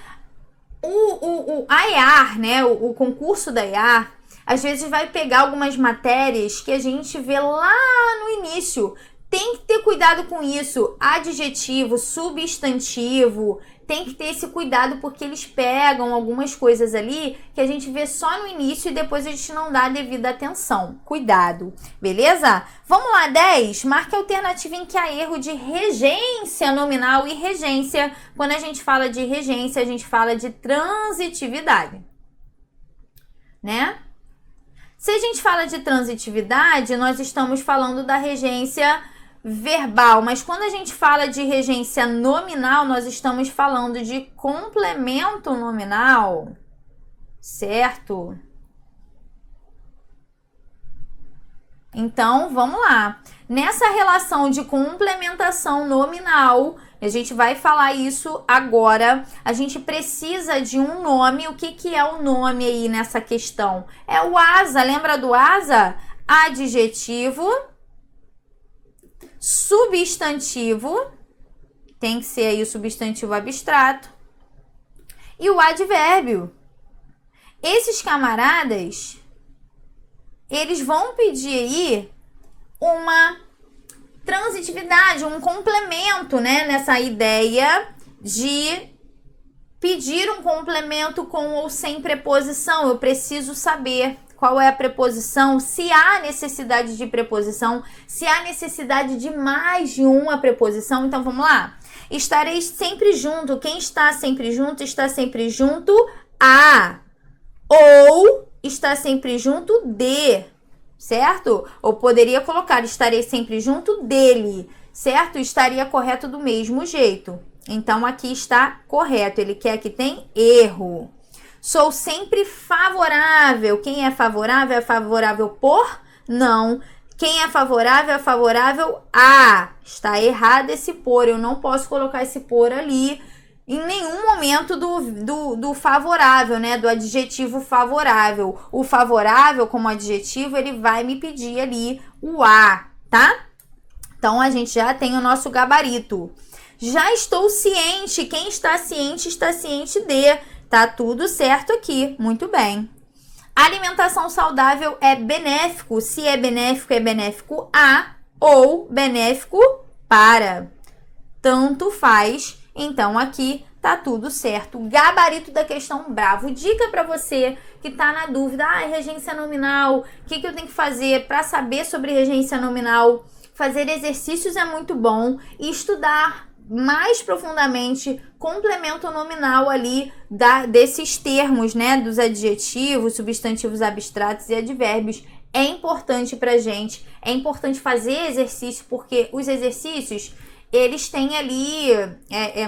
A EAR, né, o concurso da EAR, às vezes vai pegar algumas matérias que a gente vê lá no início. Tem que ter cuidado com isso, adjetivo, substantivo, tem que ter esse cuidado porque eles pegam algumas coisas ali que a gente vê só no início e depois a gente não dá a devida atenção. Cuidado, beleza? Vamos lá, 10. Marque a alternativa em que há erro de regência nominal e regência. Quando a gente fala de regência, a gente fala de transitividade, né? Se a gente fala de transitividade, nós estamos falando da regência verbal, mas quando a gente fala de regência nominal, nós estamos falando de complemento nominal, certo? Então, vamos lá. Nessa relação de complementação nominal, a gente vai falar isso agora. A gente precisa de um nome. O que é o nome aí nessa questão? É o asa. Lembra do asa? Adjetivo, substantivo, tem que ser aí o substantivo abstrato, e o advérbio. Esses camaradas, eles vão pedir aí uma transitividade, um complemento, né? Nessa ideia de pedir um complemento com ou sem preposição. Eu preciso saber qual é a preposição, se há necessidade de preposição, se há necessidade de mais de uma preposição. Então, vamos lá. Estarei sempre junto. Quem está sempre junto a. Ou está sempre junto de, certo? Ou poderia colocar estarei sempre junto dele, certo? Estaria correto do mesmo jeito. Então, aqui está correto. Ele quer que tem erro. Sou sempre favorável. Quem é favorável? É favorável por? Não. Quem é favorável a. Está errado esse por. Eu não posso colocar esse por ali em nenhum momento do favorável, né? Do adjetivo favorável. O favorável, como adjetivo, ele vai me pedir ali o a, tá? Então, a gente já tem o nosso gabarito. Já estou ciente. Quem está ciente de. Tá tudo certo aqui, muito bem. Alimentação saudável é benéfico. Se é benéfico a ou benéfico para. Tanto faz. Então, aqui tá tudo certo. Gabarito da questão bravo. Dica para você que tá na dúvida. Regência nominal. O que eu tenho que fazer para saber sobre regência nominal? Fazer exercícios é muito bom. E estudar mais profundamente complemento nominal ali desses termos, né, dos adjetivos, substantivos abstratos e advérbios. É importante pra gente, é importante fazer exercício, porque os exercícios, eles têm ali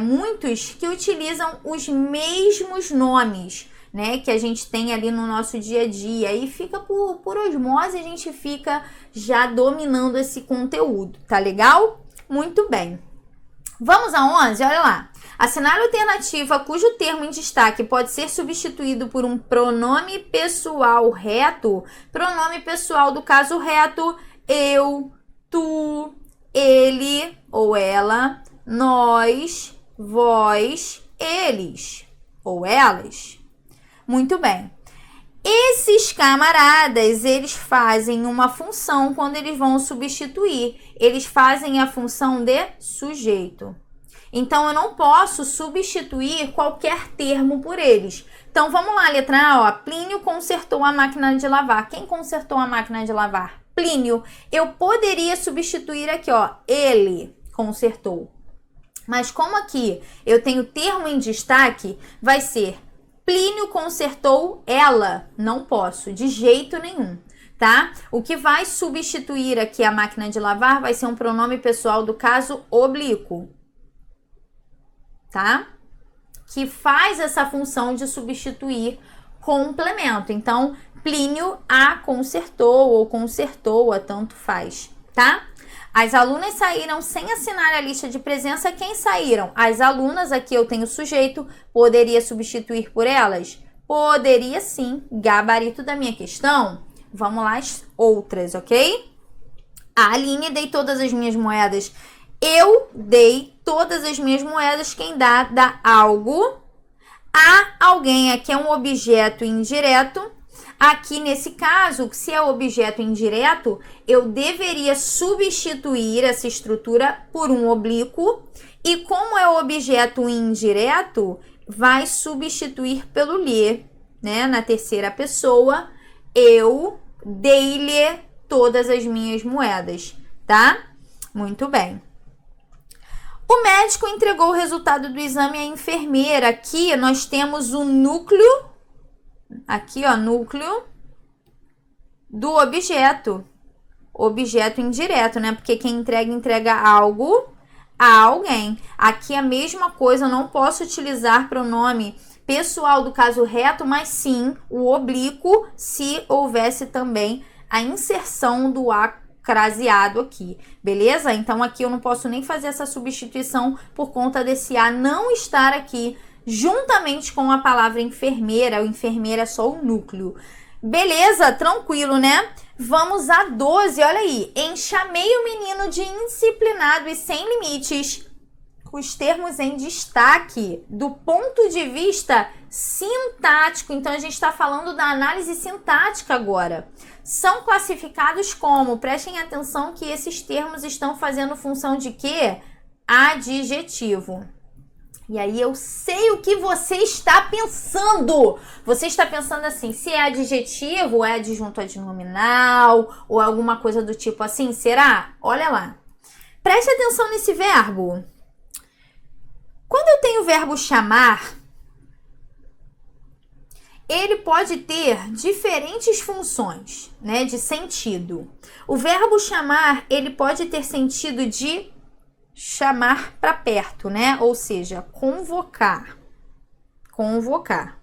muitos que utilizam os mesmos nomes, né, que a gente tem ali no nosso dia a dia, e fica por osmose, a gente fica já dominando esse conteúdo, tá legal? Muito bem. Vamos a 11? Olha lá. Assinale a alternativa cujo termo em destaque pode ser substituído por um pronome pessoal reto. Pronome pessoal do caso reto: eu, tu, ele ou ela, nós, vós, eles ou elas. Muito bem. Esses camaradas, eles fazem uma função quando eles vão substituir. Eles fazem a função de sujeito. Então, eu não posso substituir qualquer termo por eles. Então, vamos lá, letra A, ó. Plínio consertou a máquina de lavar. Quem consertou a máquina de lavar? Plínio. Eu poderia substituir aqui, ó. Ele consertou. Mas como aqui eu tenho termo em destaque, vai ser Plínio consertou ela. Não posso, de jeito nenhum, tá? O que vai substituir aqui a máquina de lavar vai ser um pronome pessoal do caso oblíquo, tá? Que faz essa função de substituir complemento. Então, Plínio a consertou ou consertou-a, tanto faz, tá? As alunas saíram sem assinar a lista de presença. Quem saíram? As alunas, aqui eu tenho sujeito, poderia substituir por elas? Poderia sim, gabarito da minha questão. Vamos lá, as outras, ok? A Aline, dei todas as minhas moedas. Eu dei todas as minhas moedas. Quem dá algo. A alguém, aqui é um objeto indireto. Aqui, nesse caso, se é objeto indireto, eu deveria substituir essa estrutura por um oblíquo. E como é objeto indireto, vai substituir pelo lhe, né? Na terceira pessoa, eu dei-lhe todas as minhas moedas, tá? Muito bem. O médico entregou o resultado do exame à enfermeira. Aqui nós temos o núcleo, aqui ó, núcleo do objeto. Objeto indireto, né? Porque quem entrega algo a alguém. Aqui a mesma coisa, eu não posso utilizar pronome pessoal do caso reto, mas sim o oblíquo, se houvesse também a inserção do a craseado aqui, beleza? Então aqui eu não posso nem fazer essa substituição por conta desse a não estar aqui juntamente com a palavra enfermeira. O enfermeira é só o núcleo. Beleza? Tranquilo, né? Vamos a 12, olha aí. Chamei o menino de indisciplinado e sem limites. Os termos em destaque do ponto de vista sintático. Então, a gente está falando da análise sintática agora. São classificados como, prestem atenção que esses termos estão fazendo função de quê? Adjetivo. E aí eu sei o que você está pensando. Você está pensando assim, se é adjetivo, é adjunto adnominal ou alguma coisa do tipo assim, será? Olha lá. Preste atenção nesse verbo. Quando eu tenho o verbo chamar, ele pode ter diferentes funções, né, de sentido. O verbo chamar, ele pode ter sentido de chamar para perto, né? Ou seja, convocar. Convocar.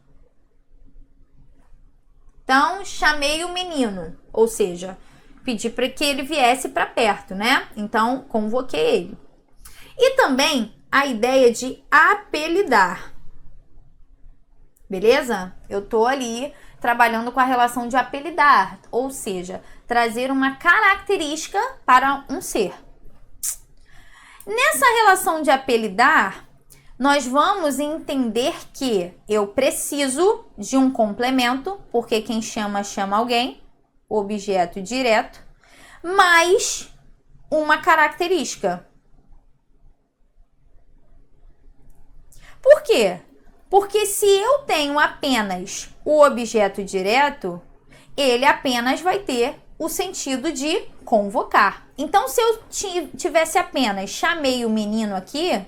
Então, chamei o menino, ou seja, pedi para que ele viesse para perto, né? Então, convoquei ele. E também a ideia de apelidar. Beleza? Eu tô ali trabalhando com a relação de apelidar, ou seja, trazer uma característica para um ser. Nessa relação de apelidar, nós vamos entender que eu preciso de um complemento, porque quem chama, chama alguém, objeto direto, mais uma característica. Por quê? Porque se eu tenho apenas o objeto direto, ele apenas vai ter o sentido de convocar. Então, se eu tivesse apenas chamei o menino aqui,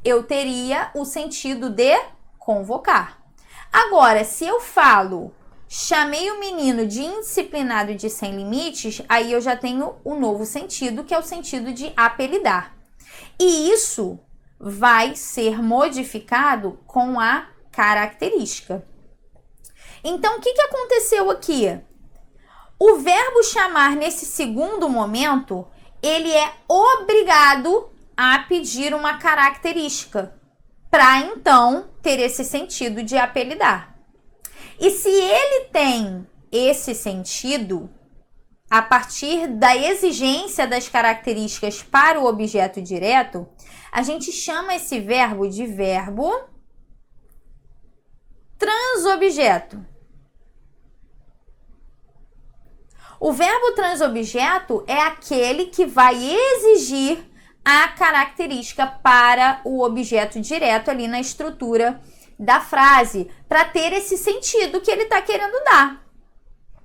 eu teria o sentido de convocar. Agora, se eu falo chamei o menino de indisciplinado e de sem limites, aí eu já tenho o novo sentido, que é o sentido de apelidar. E isso vai ser modificado com a característica. Então, o que aconteceu aqui? O verbo chamar, nesse segundo momento, ele é obrigado a pedir uma característica para, então, ter esse sentido de apelidar. E se ele tem esse sentido, a partir da exigência das características para o objeto direto, a gente chama esse verbo de verbo transobjeto. O verbo transobjeto é aquele que vai exigir a característica para o objeto direto ali na estrutura da frase, para ter esse sentido que ele está querendo dar.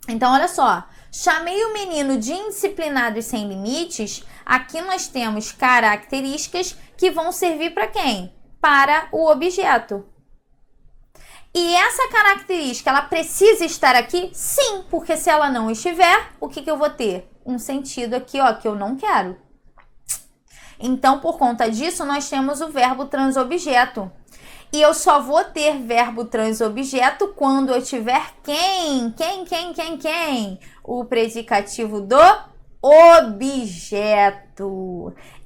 Então, olha só. Chamei o menino de indisciplinado e sem limites. Aqui nós temos características que vão servir para quem? Para o objeto. E essa característica, ela precisa estar aqui? Sim, porque se ela não estiver, o que eu vou ter? Um sentido aqui, ó, que eu não quero. Então, por conta disso, nós temos o verbo transobjeto. E eu só vou ter verbo transobjeto quando eu tiver quem? Quem? O predicativo do objeto.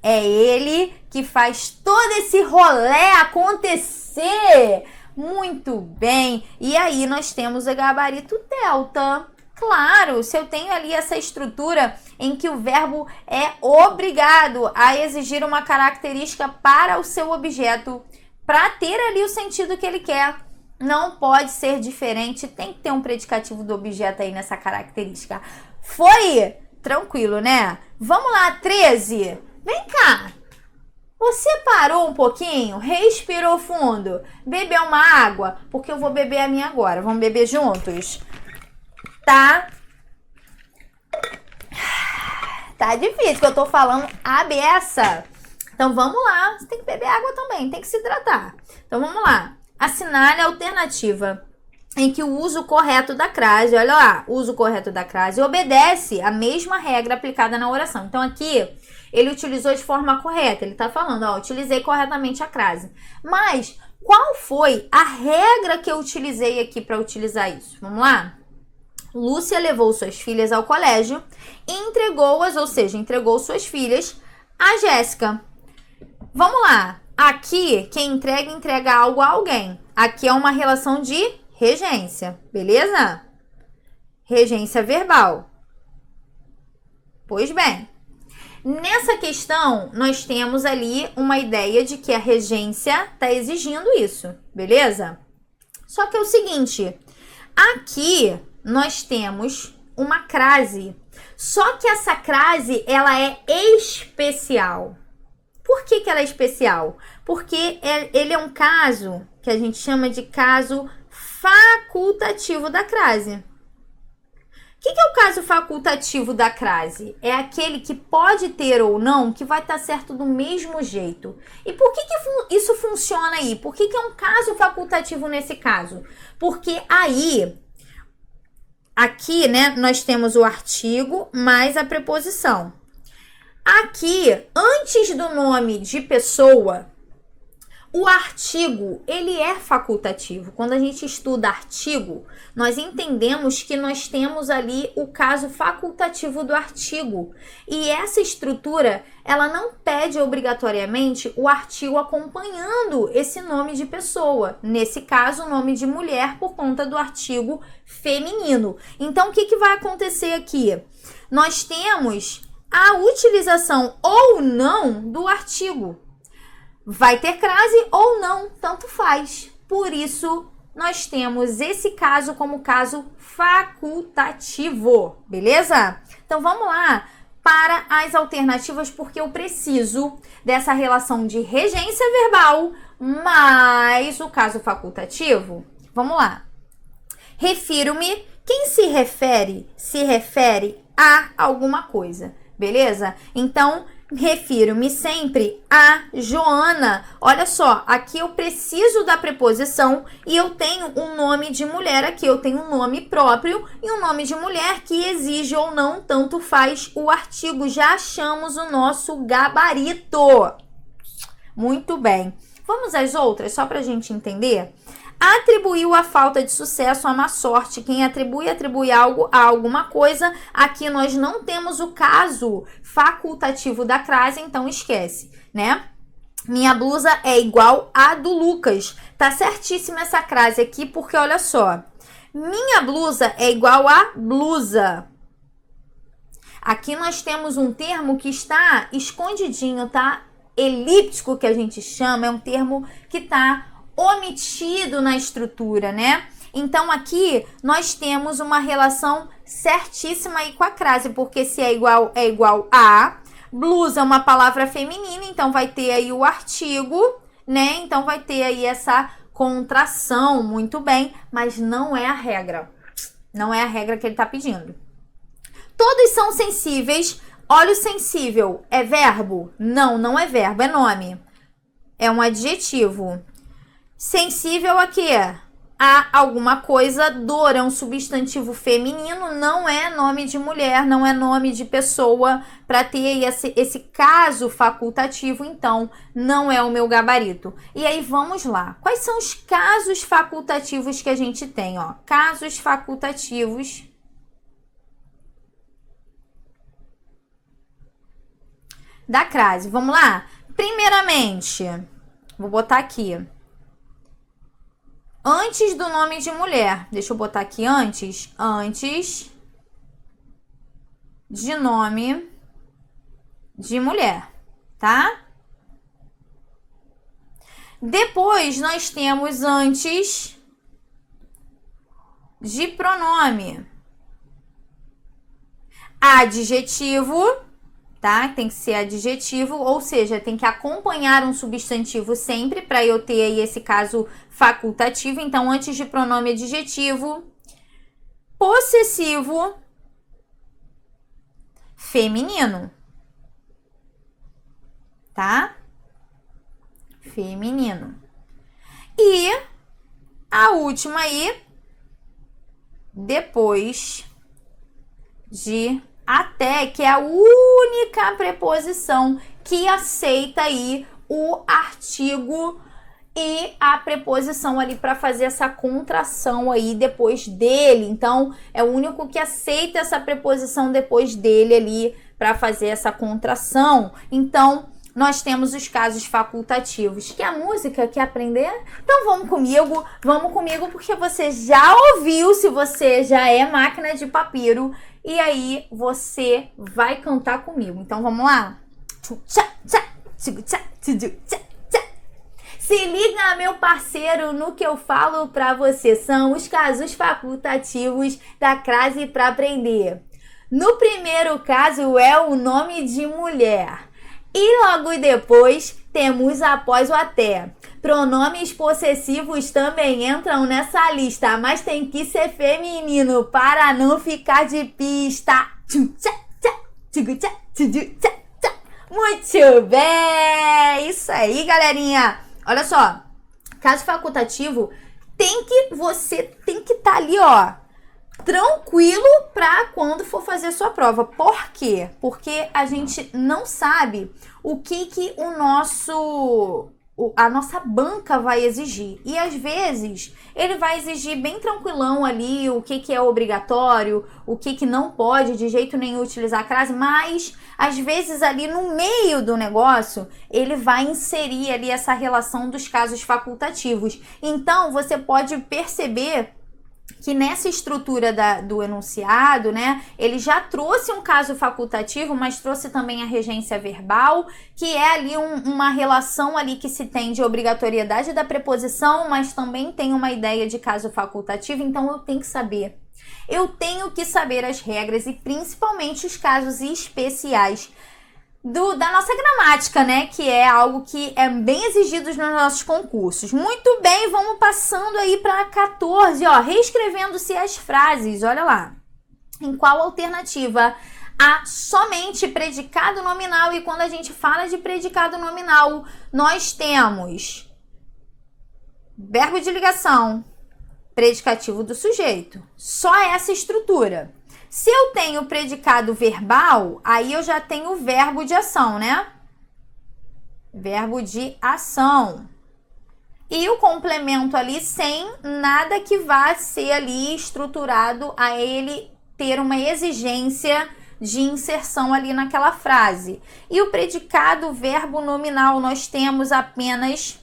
É ele que faz todo esse rolê acontecer. Muito bem. E aí nós temos o gabarito delta. Claro, se eu tenho ali essa estrutura em que o verbo é obrigado a exigir uma característica para o seu objeto, para ter ali o sentido que ele quer, não pode ser diferente, tem que ter um predicativo do objeto aí nessa característica. Foi? Tranquilo, né? Vamos lá, 13. Vem cá. Você parou um pouquinho, respirou fundo, bebeu uma água, porque eu vou beber a minha agora. Vamos beber juntos? Tá difícil, que eu tô falando a beça. Então vamos lá, você tem que beber água também, tem que se hidratar. Então vamos lá. Assinale a alternativa em que o uso correto da crase, olha lá, o uso correto da crase obedece a mesma regra aplicada na oração. Então aqui ele utilizou de forma correta, ele tá falando, ó, utilizei corretamente a crase. Mas qual foi a regra que eu utilizei aqui para utilizar isso? Vamos lá? Lúcia levou suas filhas ao colégio e entregou-as, ou seja, entregou suas filhas a Jéssica. Vamos lá. Aqui, quem entrega algo a alguém. Aqui é uma relação de regência, beleza? Regência verbal. Pois bem, nessa questão, nós temos ali uma ideia de que a regência está exigindo isso, beleza? Só que é o seguinte, aqui nós temos uma crase, só que essa crase, ela é especial. Por que ela é especial? Porque ele é um caso que a gente chama de caso facultativo da crase. O que é o caso facultativo da crase? É aquele que pode ter ou não, que vai estar certo do mesmo jeito. E por que isso funciona aí? Por que é um caso facultativo nesse caso? Porque aí, aqui, né, nós temos o artigo mais a preposição. Aqui, antes do nome de pessoa, o artigo, ele é facultativo. Quando a gente estuda artigo, nós entendemos que nós temos ali o caso facultativo do artigo. E essa estrutura, ela não pede obrigatoriamente o artigo acompanhando esse nome de pessoa. Nesse caso, o nome de mulher por conta do artigo feminino. Então, o que vai acontecer aqui? Nós temos a utilização ou não do artigo. Vai ter crase ou não, tanto faz. Por isso, nós temos esse caso como caso facultativo, beleza? Então, vamos lá para as alternativas, porque eu preciso dessa relação de regência verbal mais o caso facultativo. Vamos lá. Refiro-me. Quem se refere a alguma coisa. Beleza? Então, refiro-me sempre a Joana. Olha só, aqui eu preciso da preposição e eu tenho um nome de mulher aqui. Eu tenho um nome próprio e um nome de mulher que exige ou não, tanto faz o artigo. Já achamos o nosso gabarito. Muito bem. Vamos às outras, só para a gente entender? Atribuiu a falta de sucesso à má sorte. Quem atribui algo a alguma coisa. Aqui nós não temos o caso facultativo da crase, então esquece, né? Minha blusa é igual à do Lucas. Tá certíssima essa crase aqui, porque olha só. Minha blusa é igual a blusa. Aqui nós temos um termo que está escondidinho, tá? Elíptico, que a gente chama, é um termo que tá omitido na estrutura, né? Então, aqui nós temos uma relação certíssima aí com a crase, porque se é igual a, blusa é uma palavra feminina, então vai ter aí o artigo, né? Então, vai ter aí essa contração, muito bem, mas não é a regra. Não é a regra que ele tá pedindo. Todos são sensíveis. Olho sensível é verbo? Não, não é verbo, é nome. É um adjetivo. Sensível a quê? A alguma coisa, dor é um substantivo feminino, não é nome de mulher, não é nome de pessoa, para ter esse caso facultativo, então não é o meu gabarito. E aí vamos lá. Quais são os casos facultativos que a gente tem? Ó? Casos facultativos da crase. Vamos lá? Primeiramente, vou botar aqui. Antes do nome de mulher. Deixa eu botar aqui antes. Antes de nome de mulher, tá? Depois, nós temos antes de pronome. Adjetivo, tá? Tem que ser adjetivo, ou seja, tem que acompanhar um substantivo sempre para eu ter aí esse caso facultativo. Então, antes de pronome adjetivo, possessivo feminino, tá? Feminino. E a última aí, depois de até, que é a única preposição que aceita aí o artigo e a preposição ali para fazer essa contração aí depois dele. Então, é o único que aceita essa preposição depois dele ali para fazer essa contração. Então, nós temos os casos facultativos. Que a música quer aprender? Então vamos comigo, porque você já ouviu, se você já é máquina de papiro, e aí você vai cantar comigo. Então vamos lá? Se liga, meu parceiro, no que eu falo pra você. São os casos facultativos da crase para aprender. No primeiro caso é o nome de mulher. E logo depois temos após o até. Pronomes possessivos também entram nessa lista, mas tem que ser feminino para não ficar de pista. Muito bem! Isso aí, galerinha! Olha só, caso facultativo, você tem que estar ali, ó, tranquilo para quando for fazer a sua prova. Por quê? Porque a gente não sabe o que a nossa banca vai exigir. E às vezes ele vai exigir bem tranquilão ali o que é obrigatório, o que não pode de jeito nenhum utilizar a crase, mas às vezes ali no meio do negócio ele vai inserir ali essa relação dos casos facultativos. Então você pode perceber que nessa estrutura do enunciado, né, ele já trouxe um caso facultativo, mas trouxe também a regência verbal, que é ali uma relação ali que se tem de obrigatoriedade da preposição, mas também tem uma ideia de caso facultativo. Então eu tenho que saber as regras e principalmente os casos especiais da nossa gramática, né? Que é algo que é bem exigido nos nossos concursos. Muito bem, vamos passando aí para 14, ó, reescrevendo-se as frases. Olha lá. Em qual alternativa há somente predicado nominal? E quando a gente fala de predicado nominal, nós temos verbo de ligação, predicativo do sujeito. Só essa estrutura. Se eu tenho predicado verbal, aí eu já tenho verbo de ação, né? Verbo de ação. E o complemento ali sem nada que vá ser ali estruturado a ele ter uma exigência de inserção ali naquela frase. E o predicado verbo nominal, nós temos apenas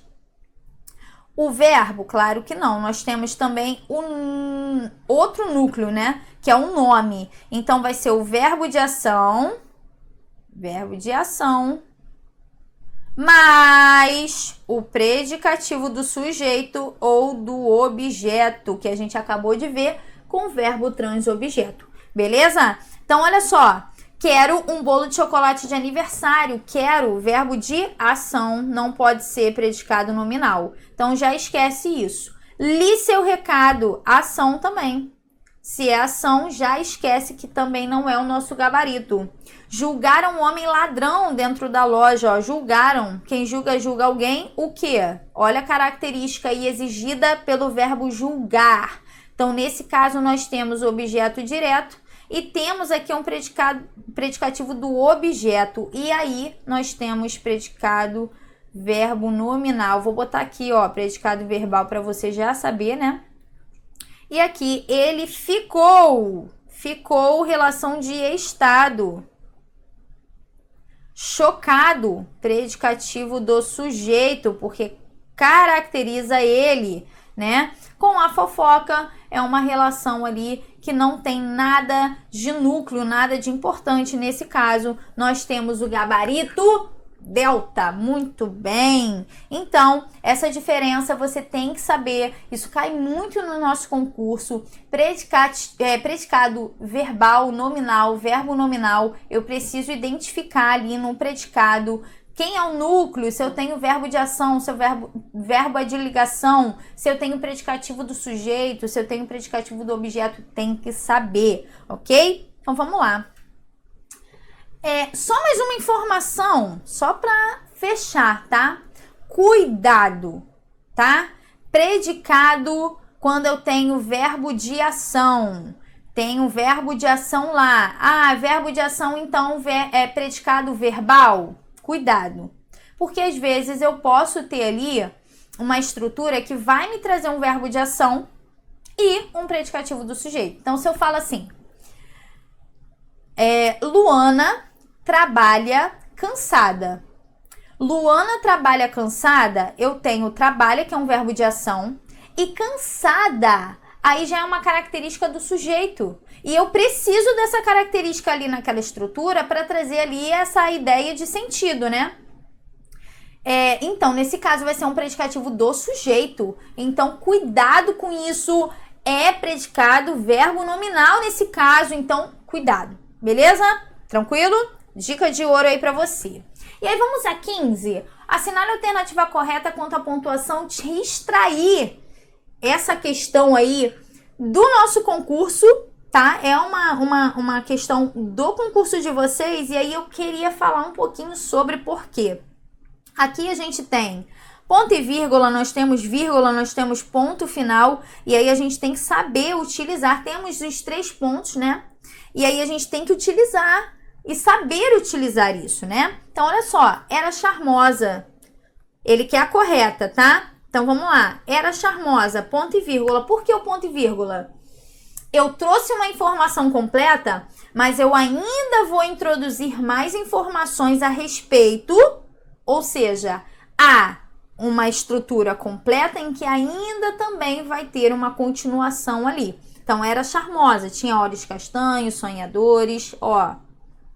o verbo? Claro que não. Nós temos também um outro núcleo, né? Que é o nome. Então, vai ser o verbo de ação, mais o predicativo do sujeito ou do objeto, que a gente acabou de ver com o verbo transobjeto. Beleza? Então, olha só. Quero um bolo de chocolate de aniversário. Quero, verbo de ação, não pode ser predicado nominal. Então, já esquece isso. Li seu recado, ação também. Se é ação, já esquece que também não é o nosso gabarito. Julgaram um homem ladrão dentro da loja, ó. Julgaram. Quem julga, julga alguém. O quê? Olha a característica aí exigida pelo verbo julgar. Então, nesse caso, nós temos o objeto direto e temos aqui um predicativo do objeto. E aí, nós temos predicado verbo nominal. Vou botar aqui, ó, predicado verbal para você já saber, né? E aqui, ele ficou relação de estado. Chocado, predicativo do sujeito, porque caracteriza ele, né? Com a fofoca, é uma relação ali que não tem nada de núcleo, nada de importante. Nesse caso, nós temos o gabarito delta. Muito bem. Então, essa diferença você tem que saber. Isso cai muito no nosso concurso. Predicado verbal, nominal, verbo nominal. Eu preciso identificar ali no predicado quem é o núcleo, se eu tenho verbo de ação, se o verbo é de ligação, se eu tenho predicativo do sujeito, se eu tenho predicativo do objeto, tem que saber, ok? Então, vamos lá. Só mais uma informação, só para fechar, tá? Cuidado, tá? Predicado quando eu tenho verbo de ação. Tem um verbo de ação lá. Ah, verbo de ação, então, é predicado verbal. Cuidado, porque às vezes eu posso ter ali uma estrutura que vai me trazer um verbo de ação e um predicativo do sujeito. Então, se eu falo assim, Luana trabalha cansada. Luana trabalha cansada, eu tenho trabalha, que é um verbo de ação, e cansada, aí já é uma característica do sujeito. E eu preciso dessa característica ali naquela estrutura para trazer ali essa ideia de sentido, né? Então, nesse caso, vai ser um predicativo do sujeito. Então, cuidado com isso. É predicado verbo nominal nesse caso. Então, cuidado. Beleza? Tranquilo? Dica de ouro aí para você. E aí, vamos a 15. Assinale a alternativa correta quanto à pontuação de extrair essa questão aí do nosso concurso, tá? É uma questão do concurso de vocês, e aí eu queria falar um pouquinho sobre por quê. Aqui a gente tem ponto e vírgula, nós temos vírgula, nós temos ponto final, e aí a gente tem que saber utilizar. Temos os 3 pontos, né? E aí a gente tem que utilizar e saber utilizar isso, né? Então, olha só, era charmosa. Ele quer a correta, tá? Então, vamos lá. Era charmosa, ponto e vírgula. Por que o ponto e vírgula? Eu trouxe uma informação completa, mas eu ainda vou introduzir mais informações a respeito, ou seja, há uma estrutura completa em que ainda também vai ter uma continuação ali. Então, era charmosa, tinha olhos castanhos, sonhadores, ó,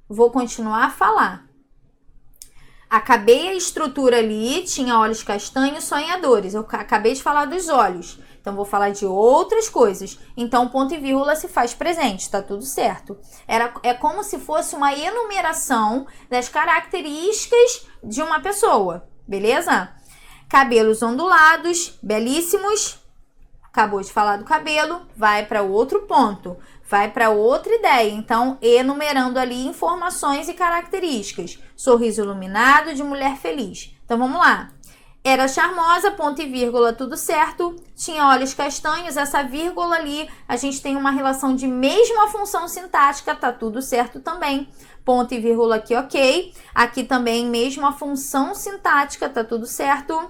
vou continuar a falar. Acabei a estrutura ali, tinha olhos castanhos, sonhadores, eu acabei de falar dos olhos. Então, vou falar de outras coisas. Então, ponto e vírgula se faz presente, tá tudo certo. É como se fosse uma enumeração das características de uma pessoa, beleza? Cabelos ondulados, belíssimos. Acabou de falar do cabelo, vai para outro ponto, vai para outra ideia. Então, enumerando ali informações e características. Sorriso iluminado de mulher feliz. Então, vamos lá. Era charmosa, ponto e vírgula, tudo certo. Tinha olhos castanhos, essa vírgula ali, a gente tem uma relação de mesma função sintática, tá tudo certo também. Ponto e vírgula aqui, ok. Aqui também, mesma função sintática, tá tudo certo.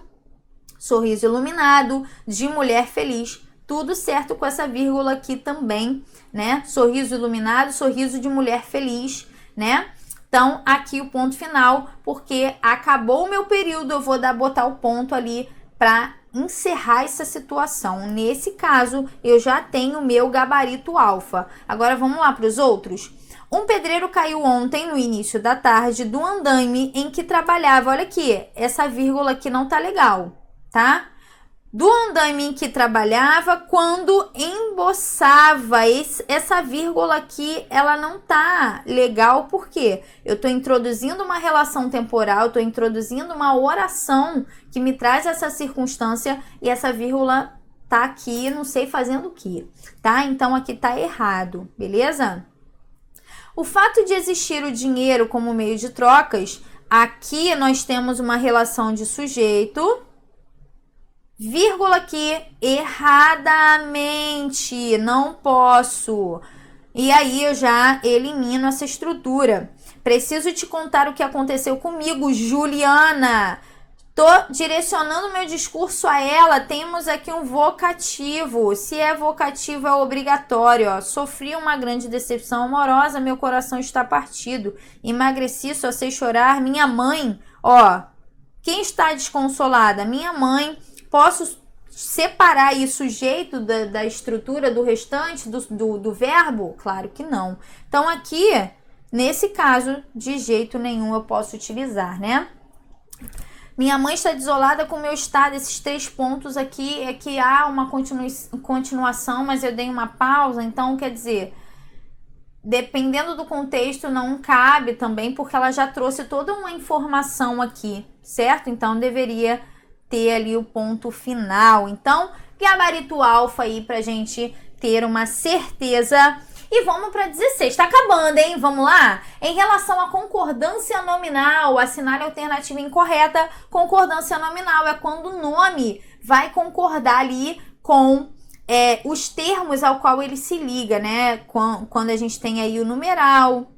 Sorriso iluminado, de mulher feliz, tudo certo com essa vírgula aqui também, né? Sorriso iluminado, sorriso de mulher feliz, né? Então, aqui o ponto final, porque acabou o meu período, eu vou botar o ponto ali para encerrar essa situação. Nesse caso, eu já tenho o meu gabarito alfa. Agora, vamos lá para os outros. Um pedreiro caiu ontem, no início da tarde, do andaime em que trabalhava. Olha aqui, essa vírgula aqui não tá legal, tá? Do andaime em que trabalhava quando emboçava. Essa vírgula aqui, ela não tá legal, porque eu tô introduzindo uma relação temporal, tô introduzindo uma oração que me traz essa circunstância e essa vírgula tá aqui, não sei fazendo o que, tá? Então, aqui tá errado, beleza? O fato de existir o dinheiro como meio de trocas, aqui nós temos uma relação de sujeito, vírgula aqui, erradamente, não posso. E aí eu já elimino essa estrutura. Preciso te contar o que aconteceu comigo, Juliana. Tô direcionando meu discurso a ela, temos aqui um vocativo. Se é vocativo, é obrigatório, ó. Sofri uma grande decepção amorosa, meu coração está partido. Emagreci, só sei chorar. Minha mãe, ó. Quem está desconsolada? Minha mãe. Posso separar aí sujeito da estrutura do restante, do verbo? Claro que não. Então, aqui, nesse caso, de jeito nenhum eu posso utilizar, né? Minha mãe está desolada com o meu estado. Esses 3 pontos aqui é que há uma continuação, mas eu dei uma pausa. Então, quer dizer, dependendo do contexto, não cabe também, porque ela já trouxe toda uma informação aqui, certo? Então, deveria ter ali o ponto final. Então, gabarito alfa aí pra gente ter uma certeza. E vamos para 16, tá acabando, hein? Vamos lá? Em relação à concordância nominal, assinale a alternativa incorreta. Concordância nominal é quando o nome vai concordar ali com os termos ao qual ele se liga, né? Quando a gente tem aí o numeral,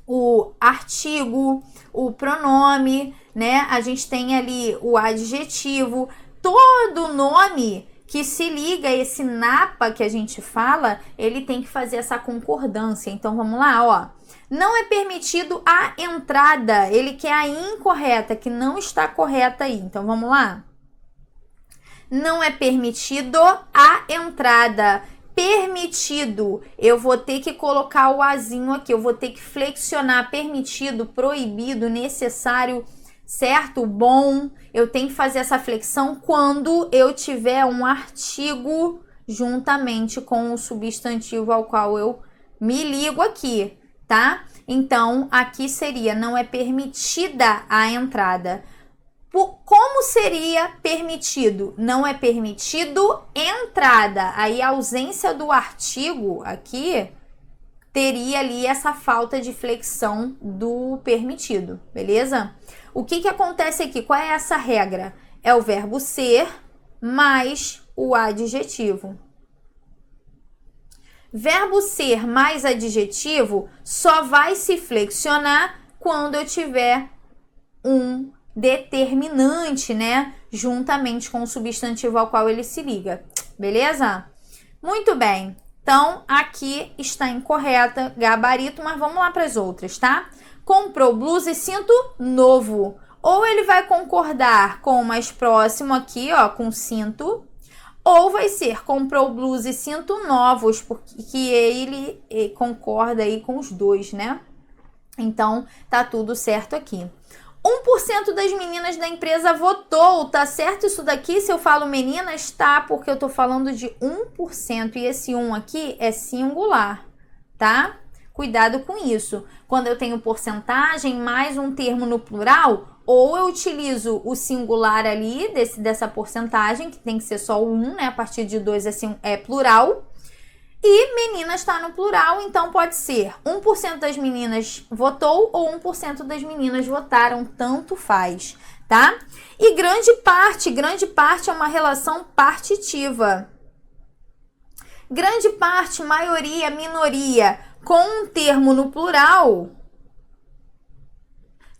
o artigo, o pronome, né? A gente tem ali o adjetivo, todo nome que se liga a esse napa que a gente fala, ele tem que fazer essa concordância. Então, vamos lá, ó. Não é permitido a entrada, ele quer a incorreta, que não está correta aí. Então, vamos lá. Não é permitido a entrada. Permitido, eu vou ter que colocar o azinho aqui, eu vou ter que flexionar. Permitido, proibido, necessário, certo? Bom, eu tenho que fazer essa flexão quando eu tiver um artigo juntamente com o substantivo ao qual eu me ligo aqui, tá? Então, aqui seria, não é permitida a entrada. Como seria permitido? Não é permitido entrada. Aí a ausência do artigo aqui teria ali essa falta de flexão do permitido, beleza? O que acontece aqui? Qual é essa regra? É o verbo ser mais o adjetivo. Verbo ser mais adjetivo só vai se flexionar quando eu tiver um determinante, né? Juntamente com o substantivo ao qual ele se liga. Beleza? Muito bem. Então, aqui está incorreta, gabarito, mas vamos lá para as outras, tá? Comprou blusa e cinto novo. Ou ele vai concordar com o mais próximo aqui, ó, com cinto, ou vai ser comprou blusa e cinto novos, porque ele concorda aí com os dois, né? Então, tá tudo certo aqui. 1% das meninas da empresa votou, tá certo isso daqui? Se eu falo meninas, tá, porque eu tô falando de 1% e esse 1 aqui é singular, tá? Cuidado com isso. Quando eu tenho porcentagem mais um termo no plural, ou eu utilizo o singular ali dessa porcentagem, que tem que ser só o 1, né? A partir de 2 é plural. E meninas está no plural, então pode ser 1% das meninas votou ou 1% das meninas votaram, tanto faz, tá? E grande parte é uma relação partitiva. Grande parte, maioria, minoria, com um termo no plural,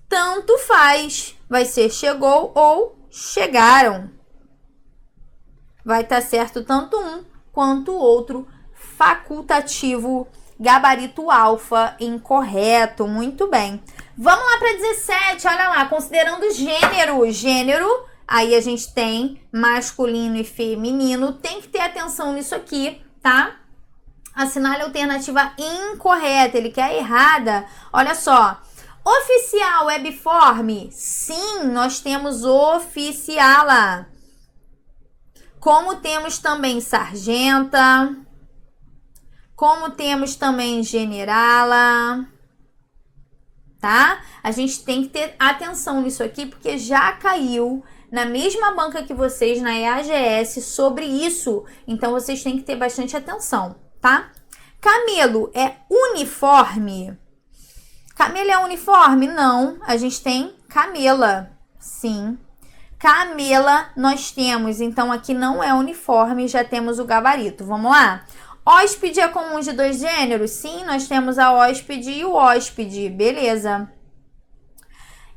tanto faz. Vai ser chegou ou chegaram. Vai estar certo tanto um quanto o outro. Facultativo, gabarito alfa, incorreto. Muito bem. Vamos lá para 17, olha lá, considerando gênero. Gênero, aí a gente tem masculino e feminino. Tem que ter atenção nisso aqui, tá? Assinale a alternativa incorreta, ele quer errada. Olha só, oficial webiforme? Sim, nós temos oficiala. Como temos também sargenta, como temos também generala, tá? A gente tem que ter atenção nisso aqui, porque já caiu na mesma banca que vocês, na EAGS, sobre isso. Então, vocês têm que ter bastante atenção, tá? Camelo é uniforme? Camelo é uniforme? Não. A gente tem camela, sim. Camela nós temos, então aqui não é uniforme, já temos o gabarito. Vamos lá? Hóspede é comum de 2 gêneros? Sim, nós temos a hóspede e o hóspede, beleza.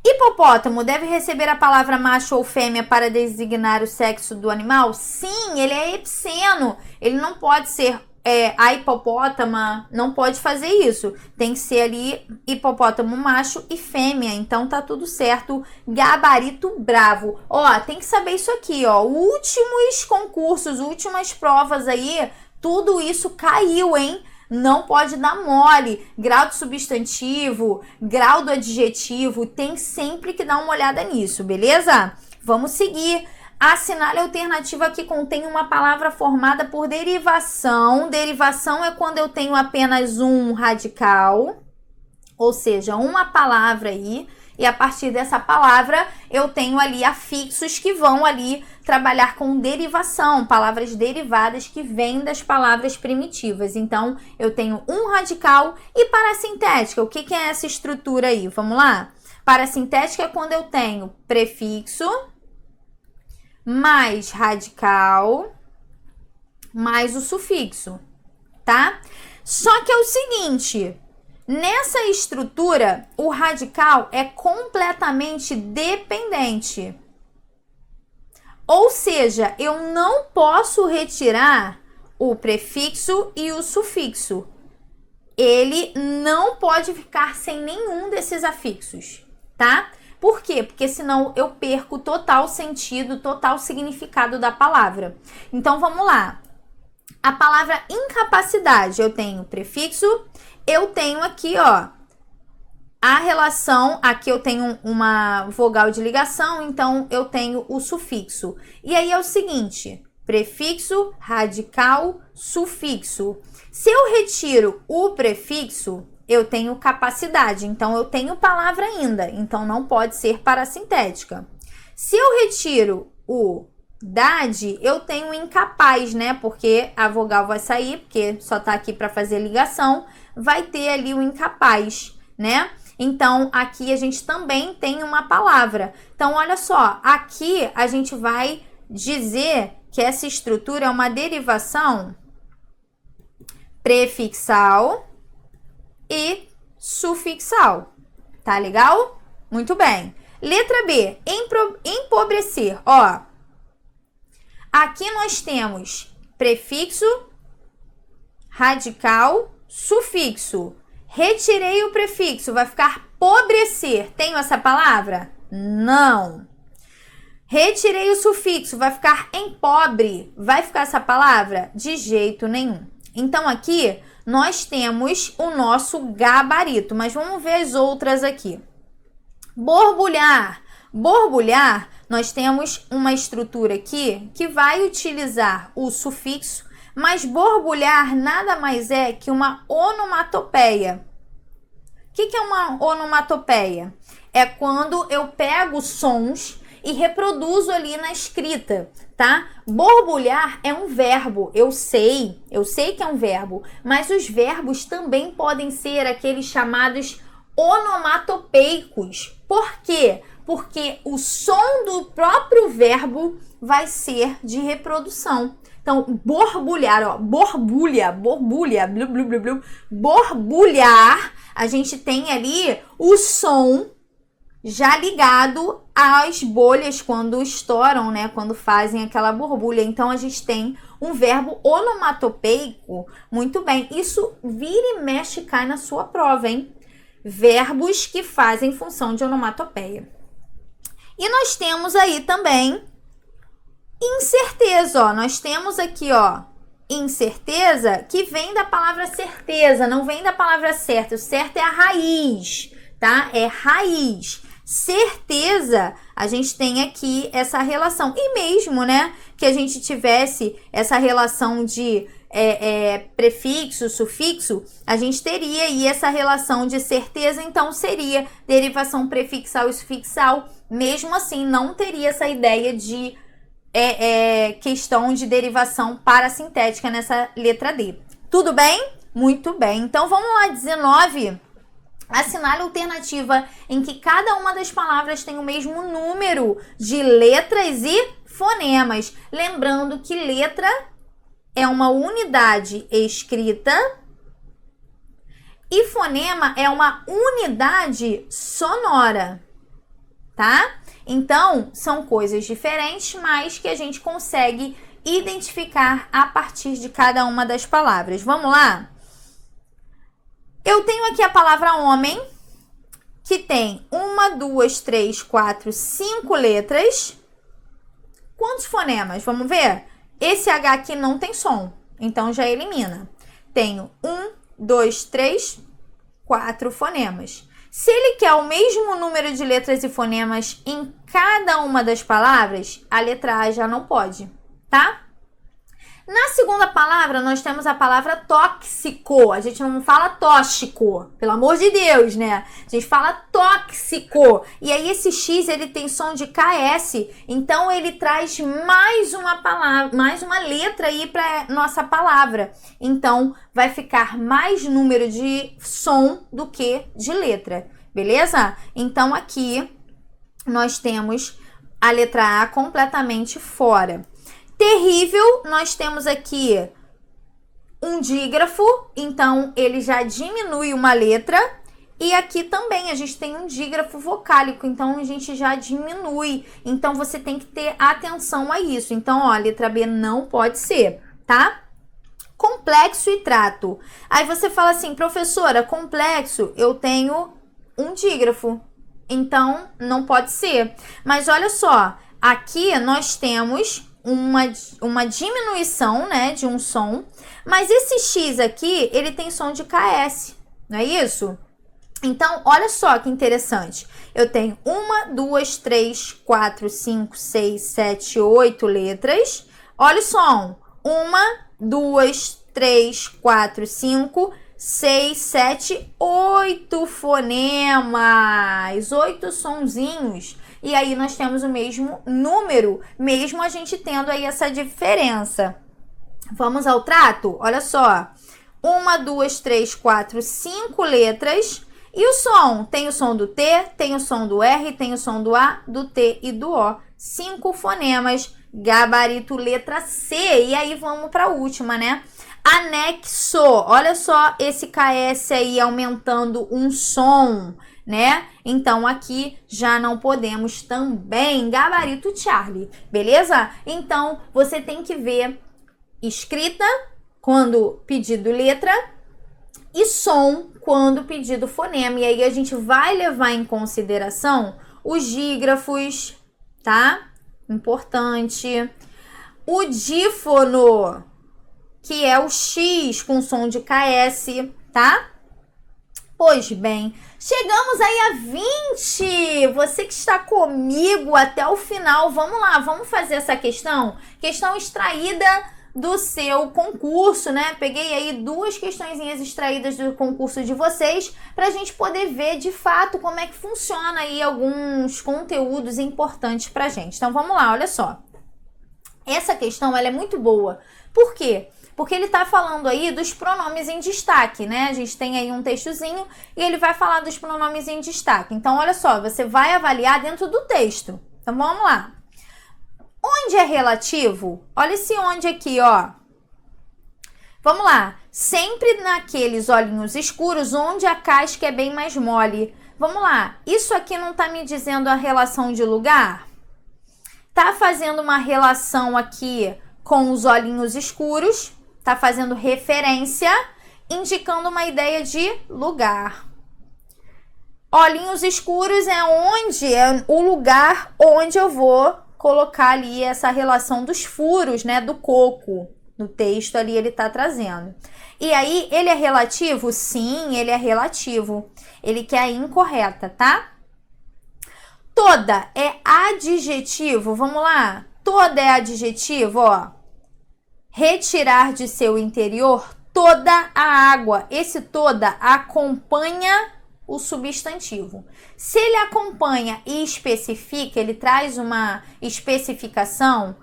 Hipopótamo deve receber a palavra macho ou fêmea para designar o sexo do animal? Sim, ele é epiceno. Ele não pode ser a hipopótama, não pode fazer isso. Tem que ser ali hipopótamo macho e fêmea. Então tá tudo certo. Gabarito bravo. Ó, tem que saber isso aqui, ó. Últimos concursos, últimas provas aí, tudo isso caiu, hein? Não pode dar mole. Grau do substantivo, grau do adjetivo, tem sempre que dar uma olhada nisso, beleza? Vamos seguir. Assinale a alternativa que contém uma palavra formada por derivação. Derivação é quando eu tenho apenas um radical, ou seja, uma palavra aí, e a partir dessa palavra eu tenho ali afixos que vão ali trabalhar com derivação, palavras derivadas que vêm das palavras primitivas. Então, eu tenho um radical e parasintética. O que é essa estrutura aí? Vamos lá? Parasintética é quando eu tenho prefixo mais radical mais o sufixo, tá? Só que é o seguinte, nessa estrutura, o radical é completamente dependente. Ou seja, eu não posso retirar o prefixo e o sufixo. Ele não pode ficar sem nenhum desses afixos, tá? Por quê? Porque senão eu perco total sentido, total significado da palavra. Então, vamos lá. A palavra incapacidade, eu tenho prefixo, eu tenho aqui, ó, a relação, aqui eu tenho uma vogal de ligação, então eu tenho o sufixo. E aí é o seguinte, prefixo, radical, sufixo. Se eu retiro o prefixo, eu tenho capacidade, então eu tenho palavra ainda, então não pode ser parasintética. Se eu retiro o dade, eu tenho incapaz, né? Porque a vogal vai sair, porque só tá aqui para fazer ligação, vai ter ali o incapaz, né? Então, aqui a gente também tem uma palavra. Então, olha só, aqui a gente vai dizer que essa estrutura é uma derivação prefixal e sufixal. Tá legal? Muito bem. Letra B, empobrecer. Ó, aqui nós temos prefixo, radical, sufixo. Retirei o prefixo, vai ficar pobrecer. Tenho essa palavra? Não. Retirei o sufixo, vai ficar empobre. Vai ficar essa palavra? De jeito nenhum. Então, aqui nós temos o nosso gabarito, mas vamos ver as outras aqui. Borbulhar. Borbulhar, nós temos uma estrutura aqui que vai utilizar o sufixo, mas borbulhar nada mais é que uma onomatopeia. O que é uma onomatopeia? É quando eu pego sons e reproduzo ali na escrita, tá? Borbulhar é um verbo, eu sei que é um verbo, mas os verbos também podem ser aqueles chamados onomatopeicos. Por quê? Porque o som do próprio verbo vai ser de reprodução. Então, borbulhar, ó, borbulha, blu, blu, blu, blu. Borbulhar, a gente tem ali o som já ligado às bolhas quando estouram, né? Quando fazem aquela borbulha. Então, a gente tem um verbo onomatopeico. Muito bem, isso vira e mexe cai na sua prova, hein? Verbos que fazem função de onomatopeia. E nós temos aí também incerteza, ó. Nós temos aqui, ó, incerteza, que vem da palavra certeza, não vem da palavra certa. O certo é a raiz, tá? É raiz. Certeza, a gente tem aqui essa relação. E mesmo, né, que a gente tivesse essa relação de prefixo, sufixo, a gente teria aí essa relação de certeza, então seria derivação prefixal e sufixal. Mesmo assim, não teria essa ideia de questão de derivação parasintética nessa letra D. Tudo bem? Muito bem. Então, vamos lá, 19. Assinale a alternativa em que cada uma das palavras tem o mesmo número de letras e fonemas. Lembrando que letra é uma unidade escrita e fonema é uma unidade sonora. tá? Então, são coisas diferentes, mas que a gente consegue identificar a partir de cada uma das palavras. Vamos lá? Eu tenho aqui a palavra homem, que tem 1, 2, 3, 4, 5 letras. Quantos fonemas? Vamos ver? Esse H aqui não tem som, então já elimina. Tenho 1, 2, 3, 4 fonemas. Se ele quer o mesmo número de letras e fonemas em cada uma das palavras, a letra A já não pode, tá? Na segunda palavra, nós temos a palavra tóxico. A gente não fala tóxico, pelo amor de Deus, né? A gente fala tóxico. E aí esse X, ele tem som de KS, então ele traz mais uma palavra, mais uma letra aí para nossa palavra. Então, vai ficar mais número de som do que de letra, beleza? Então, aqui nós temos a letra A completamente fora. Terrível, nós temos aqui um dígrafo, então ele já diminui uma letra. E aqui também a gente tem um dígrafo vocálico, então a gente já diminui. Então você tem que ter atenção a isso. Então, ó, a letra B não pode ser, tá? Complexo e trato. Aí você fala assim, professora, complexo, eu tenho um dígrafo, então não pode ser. Mas olha só, aqui nós temos uma diminuição, né, de um som, mas esse X aqui, ele tem som de KS, não é isso? Então, olha só que interessante. Eu tenho 1, 2, 3, 4, 5, 6, 7, 8 letras. Olha o som. 1, 2, 3, 4, 5, 6, 7, 8 fonemas. 8 sonzinhos. E aí nós temos o mesmo número, mesmo a gente tendo aí essa diferença. Vamos ao trato? Olha só. 1, 2, 3, 4, 5 letras. E o som? Tem o som do T, tem o som do R, tem o som do A, do T e do O. 5 fonemas, gabarito letra C. E aí vamos para a última, né? Anexo. Olha só esse KS aí aumentando um som, né? Então, aqui já não podemos também. Gabarito Charlie, beleza? Então, você tem que ver escrita quando pedido letra e som quando pedido fonema. E aí a gente vai levar em consideração os dígrafos, tá? Importante. O dífono, que é o X com som de KS, tá? Pois bem, chegamos aí a 20. Você que está comigo até o final, vamos lá, vamos fazer essa questão. Questão extraída do seu concurso, né? Peguei aí 2 questõezinhas extraídas do concurso de vocês para a gente poder ver de fato como é que funciona aí alguns conteúdos importantes pra gente. Então vamos lá, olha só. Essa questão, ela é muito boa. Por quê? Porque ele tá falando aí dos pronomes em destaque, né? A gente tem aí um textozinho e ele vai falar dos pronomes em destaque. Então, olha só, você vai avaliar dentro do texto. Então, vamos lá. Onde é relativo? Olha esse onde aqui, ó. Vamos lá. Sempre naqueles olhinhos escuros onde a casca é bem mais mole. Vamos lá. Isso aqui não tá me dizendo a relação de lugar? Tá fazendo uma relação aqui com os olhinhos escuros. Tá fazendo referência, indicando uma ideia de lugar. Olhinhos escuros é onde é o lugar onde eu vou colocar ali essa relação dos furos, né, do coco. No texto ali ele tá trazendo. E aí, ele é relativo? Sim, ele é relativo. Ele quer a incorreta, tá? Toda é adjetivo. Vamos lá? Toda é adjetivo, ó. Retirar de seu interior toda a água. Esse toda acompanha o substantivo. Se ele acompanha e especifica, ele traz uma especificação,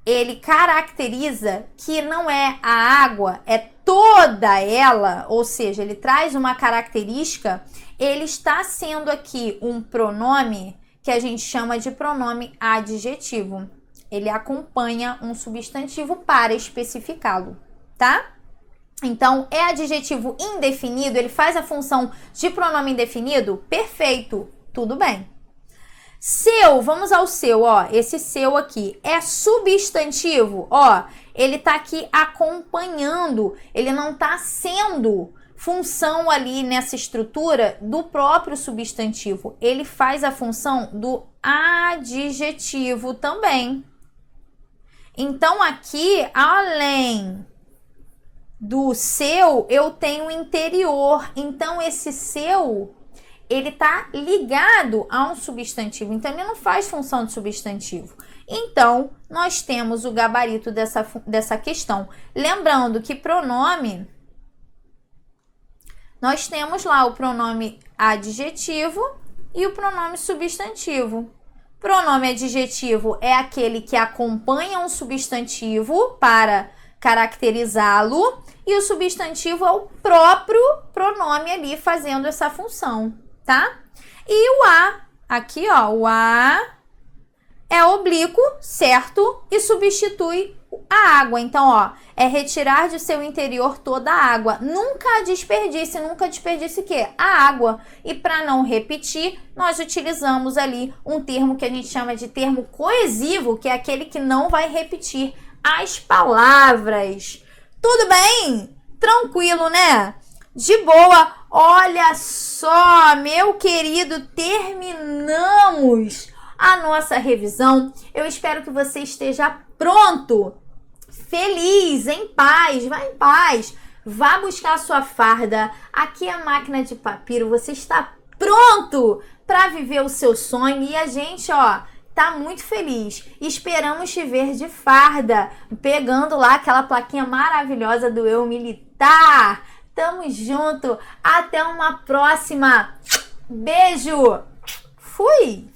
ele caracteriza que não é a água, é toda ela, ou seja, ele traz uma característica, ele está sendo aqui um pronome que a gente chama de pronome adjetivo. Ele acompanha um substantivo para especificá-lo, tá? Então, é adjetivo indefinido, ele faz a função de pronome indefinido? Perfeito, tudo bem. Seu, vamos ao seu, ó. Esse seu aqui é substantivo, ó. Ele tá aqui acompanhando, ele não tá sendo função ali nessa estrutura do próprio substantivo. Ele faz a função do adjetivo também. Então, aqui, além do seu, eu tenho interior. Então, esse seu, ele tá ligado a um substantivo. Então, ele não faz função de substantivo. Então, nós temos o gabarito dessa questão. Lembrando que pronome, nós temos lá o pronome adjetivo e o pronome substantivo. Pronome adjetivo é aquele que acompanha um substantivo para caracterizá-lo, e o substantivo é o próprio pronome ali fazendo essa função, tá? E o a, aqui ó, o a é oblíquo, certo? E substitui a água. Então, ó, é retirar de seu interior toda a água. Nunca desperdice o quê? A água. E para não repetir, nós utilizamos ali um termo que a gente chama de termo coesivo, que é aquele que não vai repetir as palavras. Tudo bem? Tranquilo, né? De boa. Olha só, meu querido, terminamos a nossa revisão. Eu espero que você esteja pronto, feliz, em paz. Vá em paz, vá buscar a sua farda. Aqui é a máquina de papiro. Você está pronto para viver o seu sonho, e a gente, ó, tá muito feliz. Esperamos te ver de farda, pegando lá aquela plaquinha maravilhosa do Eu Militar. Tamo junto. Até uma próxima. Beijo. Fui.